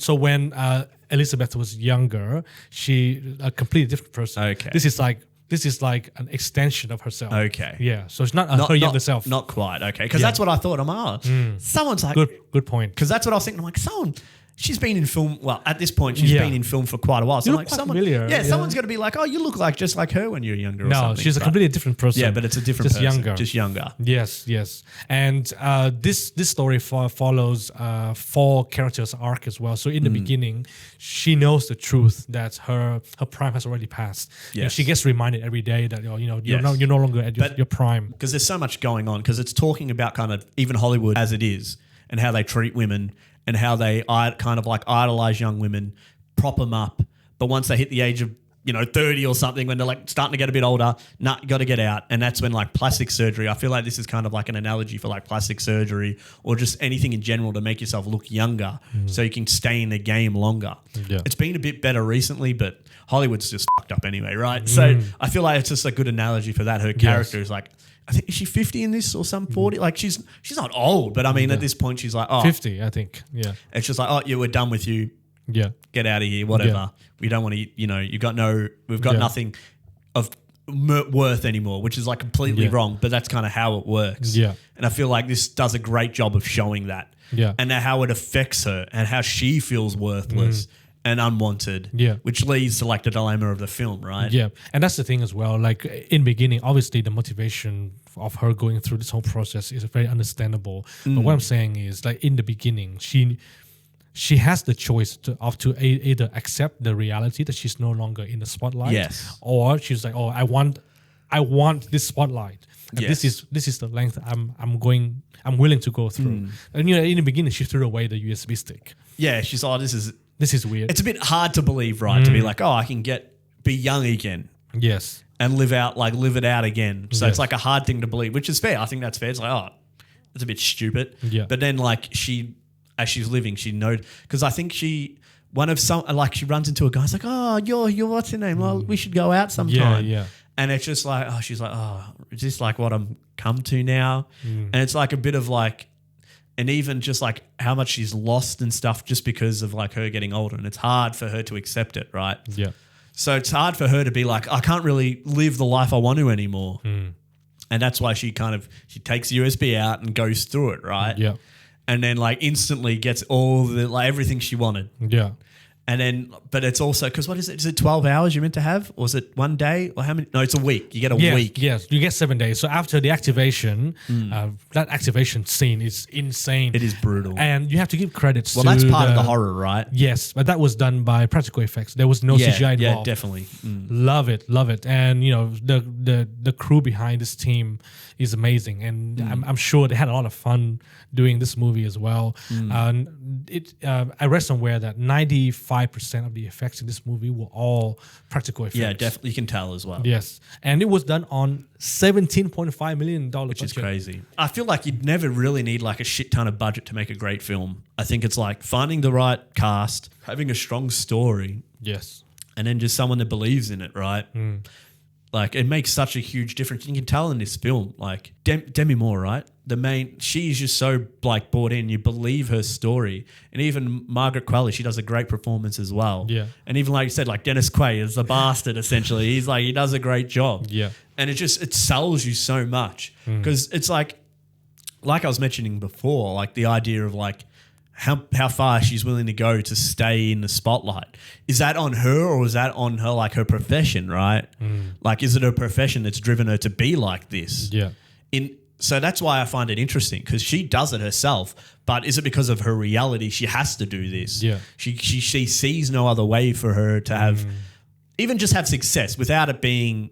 Elizabeth was younger, she a completely different person. Okay. This is like an extension of herself. Okay. Yeah. So it's not her younger self. Not quite. Okay. Because that's what I thought. I'm someone's like good point. Because that's what I was thinking. I'm like, someone she's been in film. Well, at this point, she's been in film for quite a while. So You I'm look like, quite familiar. yeah, someone's got to be like, oh, you look like just like her when you're younger. Or No, something. she's a completely different person. Yeah, but it's a different just person. younger. Just younger. Yes. And this story follows 4 characters' arc as well. So in the beginning, she knows the truth that her prime has already passed. You know, Yes. she gets reminded every day that you're Yes. you're no longer at your prime. Because there's so much going on. Because it's talking about kind of even Hollywood as it is and how they treat women and how they kind of like idolize young women, prop them up. But once they hit the age of 30 or something, when they're like starting to get a bit older, you got to get out. And that's when like plastic surgery, I feel like this is kind of like an analogy for like plastic surgery or just anything in general to make yourself look younger so you can stay in the game longer. Yeah. It's been a bit better recently, but Hollywood's just fucked up anyway, right? So I feel like it's just a good analogy for that. Her character is like, I think, is she 50 in this or some 40? Like she's not old, but I mean at this point she's like, 50, I think. Yeah. It's just like, oh, yeah, we're done with you. Yeah. Get out of here, whatever. Yeah. We don't want to, we've got nothing of worth anymore, which is like completely wrong, but that's kind of how it works. Yeah. And I feel like this does a great job of showing that. Yeah. And how it affects her and how she feels worthless and unwanted. Yeah. Which leads to like the dilemma of the film, right? Yeah, and that's the thing as well. Like in the beginning, obviously the motivation of her going through this whole process is very understandable. But what I'm saying is, like in the beginning, she has the choice to either accept the reality that she's no longer in the spotlight, Yes, or she's like, oh, I want this spotlight. And Yes. this is the length I'm willing to go through. And in the beginning, she threw away the USB stick. Yeah, she's like, This is weird. it's a bit hard to believe, right? To be like, oh, I can be young again. Yes. And live it out again. So Yes. it's like a hard thing to believe, which is fair. I think that's fair. It's like, oh, it's a bit stupid. Yeah. But then like as she's living, she knows, because I think she runs into a guy. It's like, oh, you're what's your name? Well, we should go out sometime. Yeah. And it's just like, oh, she's like, oh, is this like what I'm come to now? And it's like a bit of like, and even just like how much she's lost and stuff just because of like her getting older. And it's hard for her to accept it, right? Yeah. So it's hard for her to be like, I can't really live the life I want to anymore. And that's why she takes the USB out and goes through it, right? Yeah. And then like instantly gets all the like everything she wanted. Yeah. And then, but it's also, because what is it? Is it 12 hours you're meant to have? Or is it one day? Or how many? No, it's a week. You get a week. Yes, you get 7 days. So after the activation, that activation scene is insane. It is brutal. And you have to give credits to Well, that's part of the horror, right? Yes, but that was done by practical effects. There was no CGI involved. Yeah, definitely. Love it. And the crew behind this team is amazing, and I'm sure they had a lot of fun doing this movie as well. I read somewhere that 95% of the effects in this movie were all practical effects. Yeah, definitely. You can tell as well. Yes, and it was done on $17.5 million, Which is crazy. I feel like you'd never really need like a shit ton of budget to make a great film. I think it's like finding the right cast, having a strong story, Yes. and then just someone that believes in it, right? Like it makes such a huge difference. You can tell in this film, like Demi Moore, right? She's just so like bought in. You believe her story, and even Margaret Qualley, she does a great performance as well. Yeah. And even like you said, like Dennis Quaid is the bastard essentially. He does a great job. Yeah. And it sells you so much because it's like I was mentioning before, like the idea of like how far she's willing to go to stay in the spotlight. Is that on her, or is that on her, like her profession, right? Like, is it her profession that's driven her to be like this? Yeah. So that's why I find it interesting, because she does it herself, but is it because of her reality she has to do this? Yeah. She sees no other way for her to have, even just have success without it being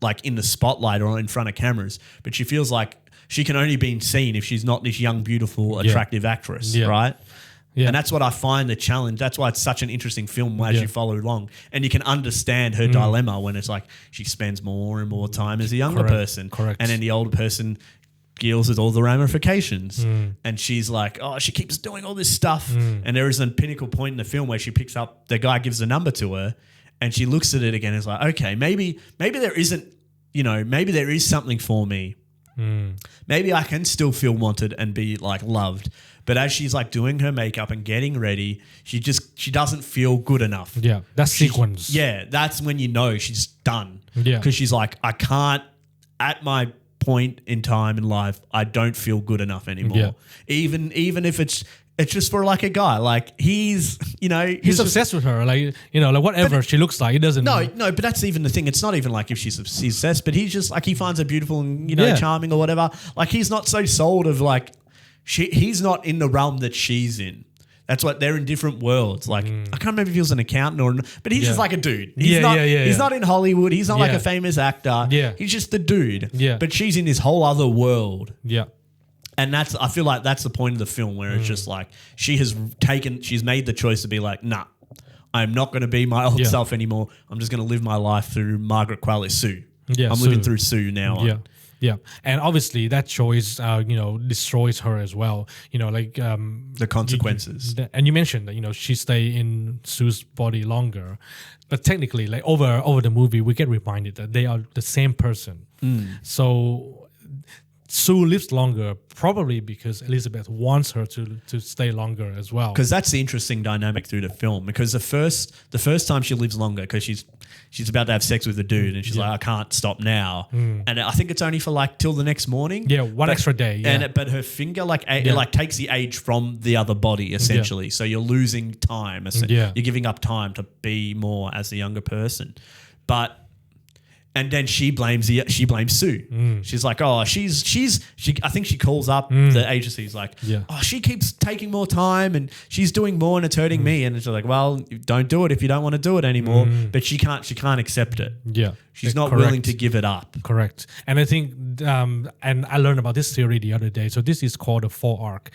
like in the spotlight or in front of cameras, but she feels like she can only be seen if she's not this young, beautiful, attractive actress, right? Yeah. And that's what I find the challenge. That's why it's such an interesting film as you follow along. And you can understand her dilemma when it's like she spends more and more time as a younger person. Correct. And then the older person deals with all the ramifications. And she's like, oh, she keeps doing all this stuff. And there is a pinnacle point in the film where she picks up, the guy gives a number to her, and she looks at it again and is like, okay, maybe there isn't, maybe there is something for me. Maybe I can still feel wanted and be like loved. But as she's like doing her makeup and getting ready, she doesn't feel good enough. Yeah, that sequence. Yeah, that's when you know she's done. Yeah. Because she's like, I can't, at my point in time in life, I don't feel good enough anymore. Yeah. Even if it's It's just for like a guy. Like he's He's obsessed with her. Like, like whatever she looks like, it doesn't. No, but that's even the thing. It's not even like if she's obsessed, but he's just like, he finds her beautiful and, charming or whatever. Like he's not so sold of like, he's not in the realm that she's in. That's what they're in different worlds. Like I can't remember if he was an accountant but he's just like a dude. He's not in Hollywood. He's not like a famous actor. Yeah. He's just the dude. Yeah. But she's in this whole other world. Yeah. And I feel like that's the point of the film where it's just like she's made the choice to be like, nah, I'm not going to be my old self anymore. I'm just going to live my life through Margaret Qualley Sue. Yeah, I'm living through Sue now. Yeah. Yeah, and obviously that choice, destroys her as well. The consequences. And you mentioned that she stay in Sue's body longer, but technically, like over the movie, we get reminded that they are the same person. So Sue lives longer, probably because Elizabeth wants her to stay longer as well. Because that's the interesting dynamic through the film. Because the first time she lives longer, because she's about to have sex with a dude, and she's like, I can't stop now. And I think it's only for like till the next morning. Yeah, one extra day. Yeah. But her finger it takes the age from the other body essentially. Yeah. So you're losing time. You're giving up time to be more as a younger person. And then she blames Sue. She's like, oh, I think she calls up the agency. She's like, oh, she keeps taking more time and she's doing more and it's hurting me. And it's like, well, don't do it if you don't want to do it anymore. But she can't accept it. Yeah. She's not willing to give it up. Correct. And I think, and I learned about this theory the other day. So this is called a 4-arc.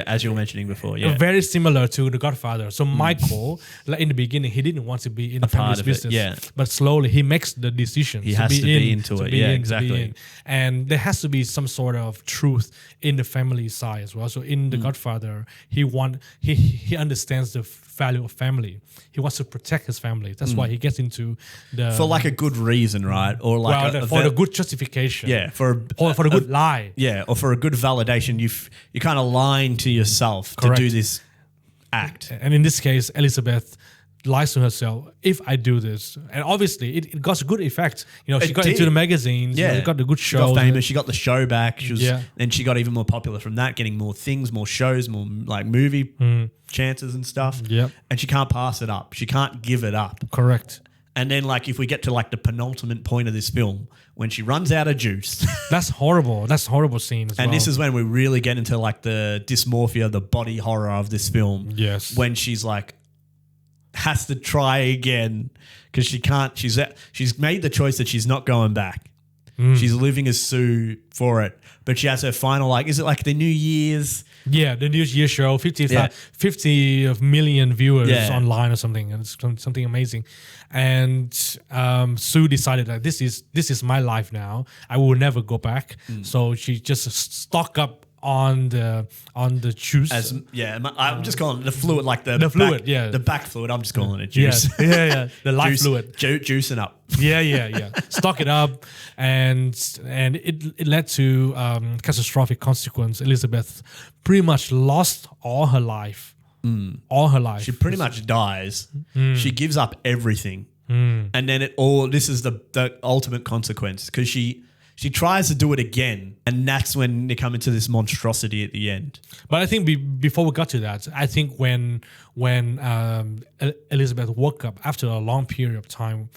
As you were mentioning before. Yeah. Very similar to The Godfather. So Michael, like in the beginning, he didn't want to be in the family's business. But slowly he makes the decision. He has to be into it. Yeah, exactly. And there has to be some sort of truth in the family side as well. So in The Godfather, he understands the value of family. He wants to protect his family. That's why he gets into for like a good reason, right? Or like for a good justification. Yeah, for the good lie. Yeah, or for a good validation. You kind of lying to yourself to do this act. And in this case, Elizabeth lies to herself, if I do this. And obviously it got a good effect. She got into the magazines. She got the good show. She got famous. She got the show back. Then she got even more popular from that, getting more things, more shows, more like movie chances and stuff. Yep. And she can't pass it up. She can't give it up. Correct. And then like if we get to like the penultimate point of this film, when she runs out of juice. That's horrible. That's a horrible scene as well. And this is when we really get into like the dysmorphia, the body horror of this film. Yes. When she's like, has to try again because she can't. She's made the choice that she's not going back. She's living as Sue for it, but she has her final is it like the New Year's? Yeah, the New Year's show, 50 million viewers online or something, and it's something amazing. And Sue decided that this is my life now. I will never go back. So she just stocked up on the juice. I'm just calling it the fluid, like the fluid, the back fluid. I'm just calling it juice. Yeah, the life fluid. Juicing up. Yeah. Stock it up, and it led to catastrophic consequence. Elizabeth pretty much lost all her life. All her life. She pretty much dies. She gives up everything, and then this is the ultimate consequence because she tries to do it again, and that's when they come into this monstrosity at the end. But I think before we got to that, I think when Elizabeth woke up after a long period of time,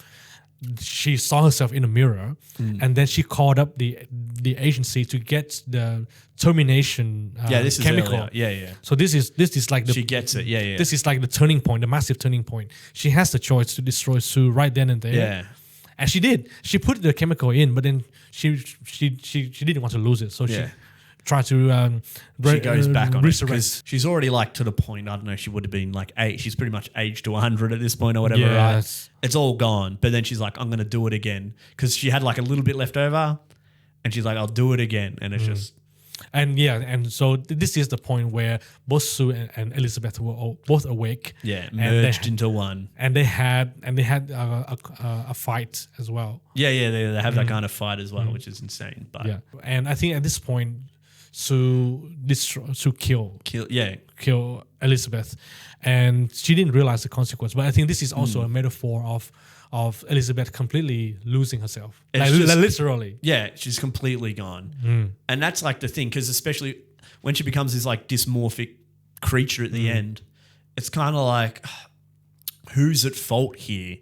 she saw herself in a mirror, and then she called up the agency to get the termination this chemical. Is earlier. Yeah. So this is like she gets it. Yeah. This is like the turning point, the massive turning point. She has the choice to destroy Sue right then and there. Yeah. And she did. She put the chemical in, but then she didn't want to lose it, so she tried to. She goes back on it because she's already like to the point. I don't know. She would have been like 8. She's pretty much aged to 100 at this point or whatever. Right? It's all gone. But then she's like, I'm going to do it again because she had like a little bit left over, and she's like, I'll do it again, and it's just. And so this is the point where both Sue and Elizabeth were both awake. Yeah, merged into one. And they had a fight as well. Yeah, they have that kind of fight as well, which is insane. But and I think at this point, Sue kill Elizabeth, and she didn't realize the consequence. But I think this is also a metaphor of Elizabeth completely losing herself. Literally. Yeah, she's completely gone. And that's like the thing, because especially when she becomes this like dysmorphic creature at the end, it's kind of like, who's at fault here?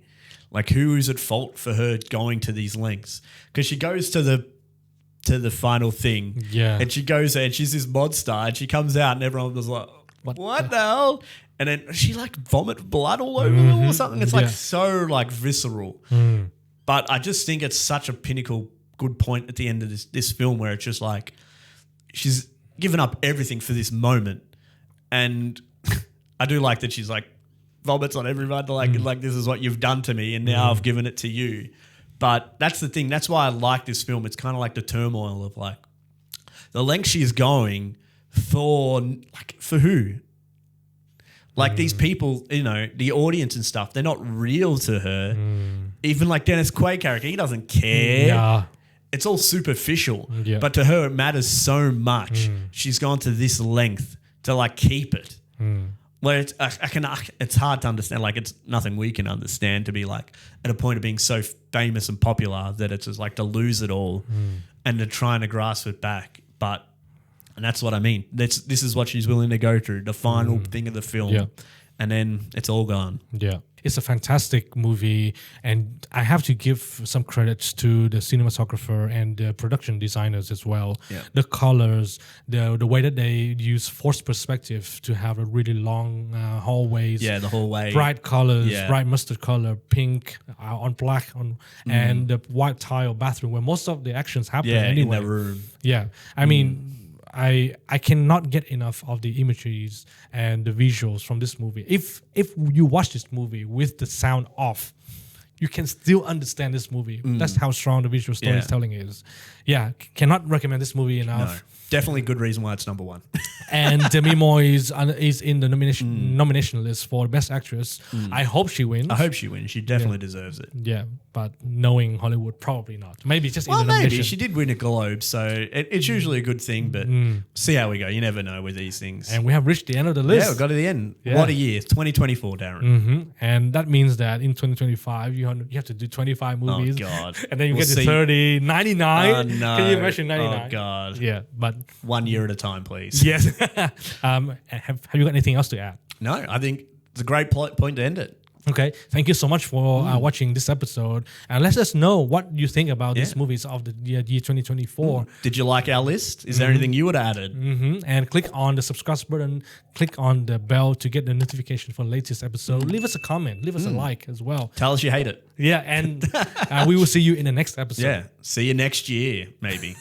Like, who's at fault for her going to these lengths? Because she goes to the final thing, and she goes there and she's this mod star, and she comes out and everyone was like, what the hell? And then she like vomit blood all over them or something. It's like so like visceral. But I just think it's such a pinnacle good point at the end of this film where it's just like she's given up everything for this moment. And I do like that she's like vomits on everyone like this is what you've done to me and now I've given it to you. But that's the thing. That's why I like this film. It's kind of like the turmoil of like the length she's going for who? Like these people, you know, the audience and stuff, they're not real to her. Even like Dennis Quaid character, he doesn't care. Yeah. It's all superficial. Yeah. But to her, it matters so much. She's gone to this length to like keep it. Where it's hard to understand. Like it's nothing we can understand to be like at a point of being so famous and popular that it's just like to lose it all and to trying to grasp it back. And that's what I mean. This is what she's willing to go through, the final thing of the film. And then it's all gone. Yeah. It's a fantastic movie, and I have to give some credits to the cinematographer and the production designers as well. Yeah. The colors, the way that they use forced perspective to have a really long hallways. Yeah, the hallway. Bright colors, bright mustard color, pink on black, and the white tile bathroom where most of the actions happen anyway. In the room. Yeah. I mean, I cannot get enough of the images and the visuals from this movie. If you watch this movie with the sound off, you can still understand this movie. That's how strong the visual storytelling is. Yeah, cannot recommend this movie enough. No, definitely good reason why it's number one. And Demi Moore is in the nomination list for Best Actress. I hope she wins. I hope she wins. She definitely deserves it. Yeah, but knowing Hollywood, probably not. Maybe just in the maybe. nomination. She did win a Globe, so it's usually a good thing, but see how we go. You never know with these things. And we have reached the end of the list. Yeah, we got to the end. Yeah. What a year. 2024, Darren. And that means that in 2025, you have to do 25 movies. Oh, God. And then you We'll get to see. 30, 99. Oh, no. Can you imagine 99? Oh, God. Yeah, but 1 year at a time, please. yes. Have you got anything else to add? No, I think it's a great point to end it. Okay, thank you so much for watching this episode. And let us know what you think about these movies of the year 2024. Did you like our list? Is there anything you would have added? And click on the subscribe button, click on the bell to get the notification for the latest episode. Leave us a comment, leave us a like as well. Tell us you hate it. Yeah, and we will see you in the next episode. Yeah. See you next year, maybe.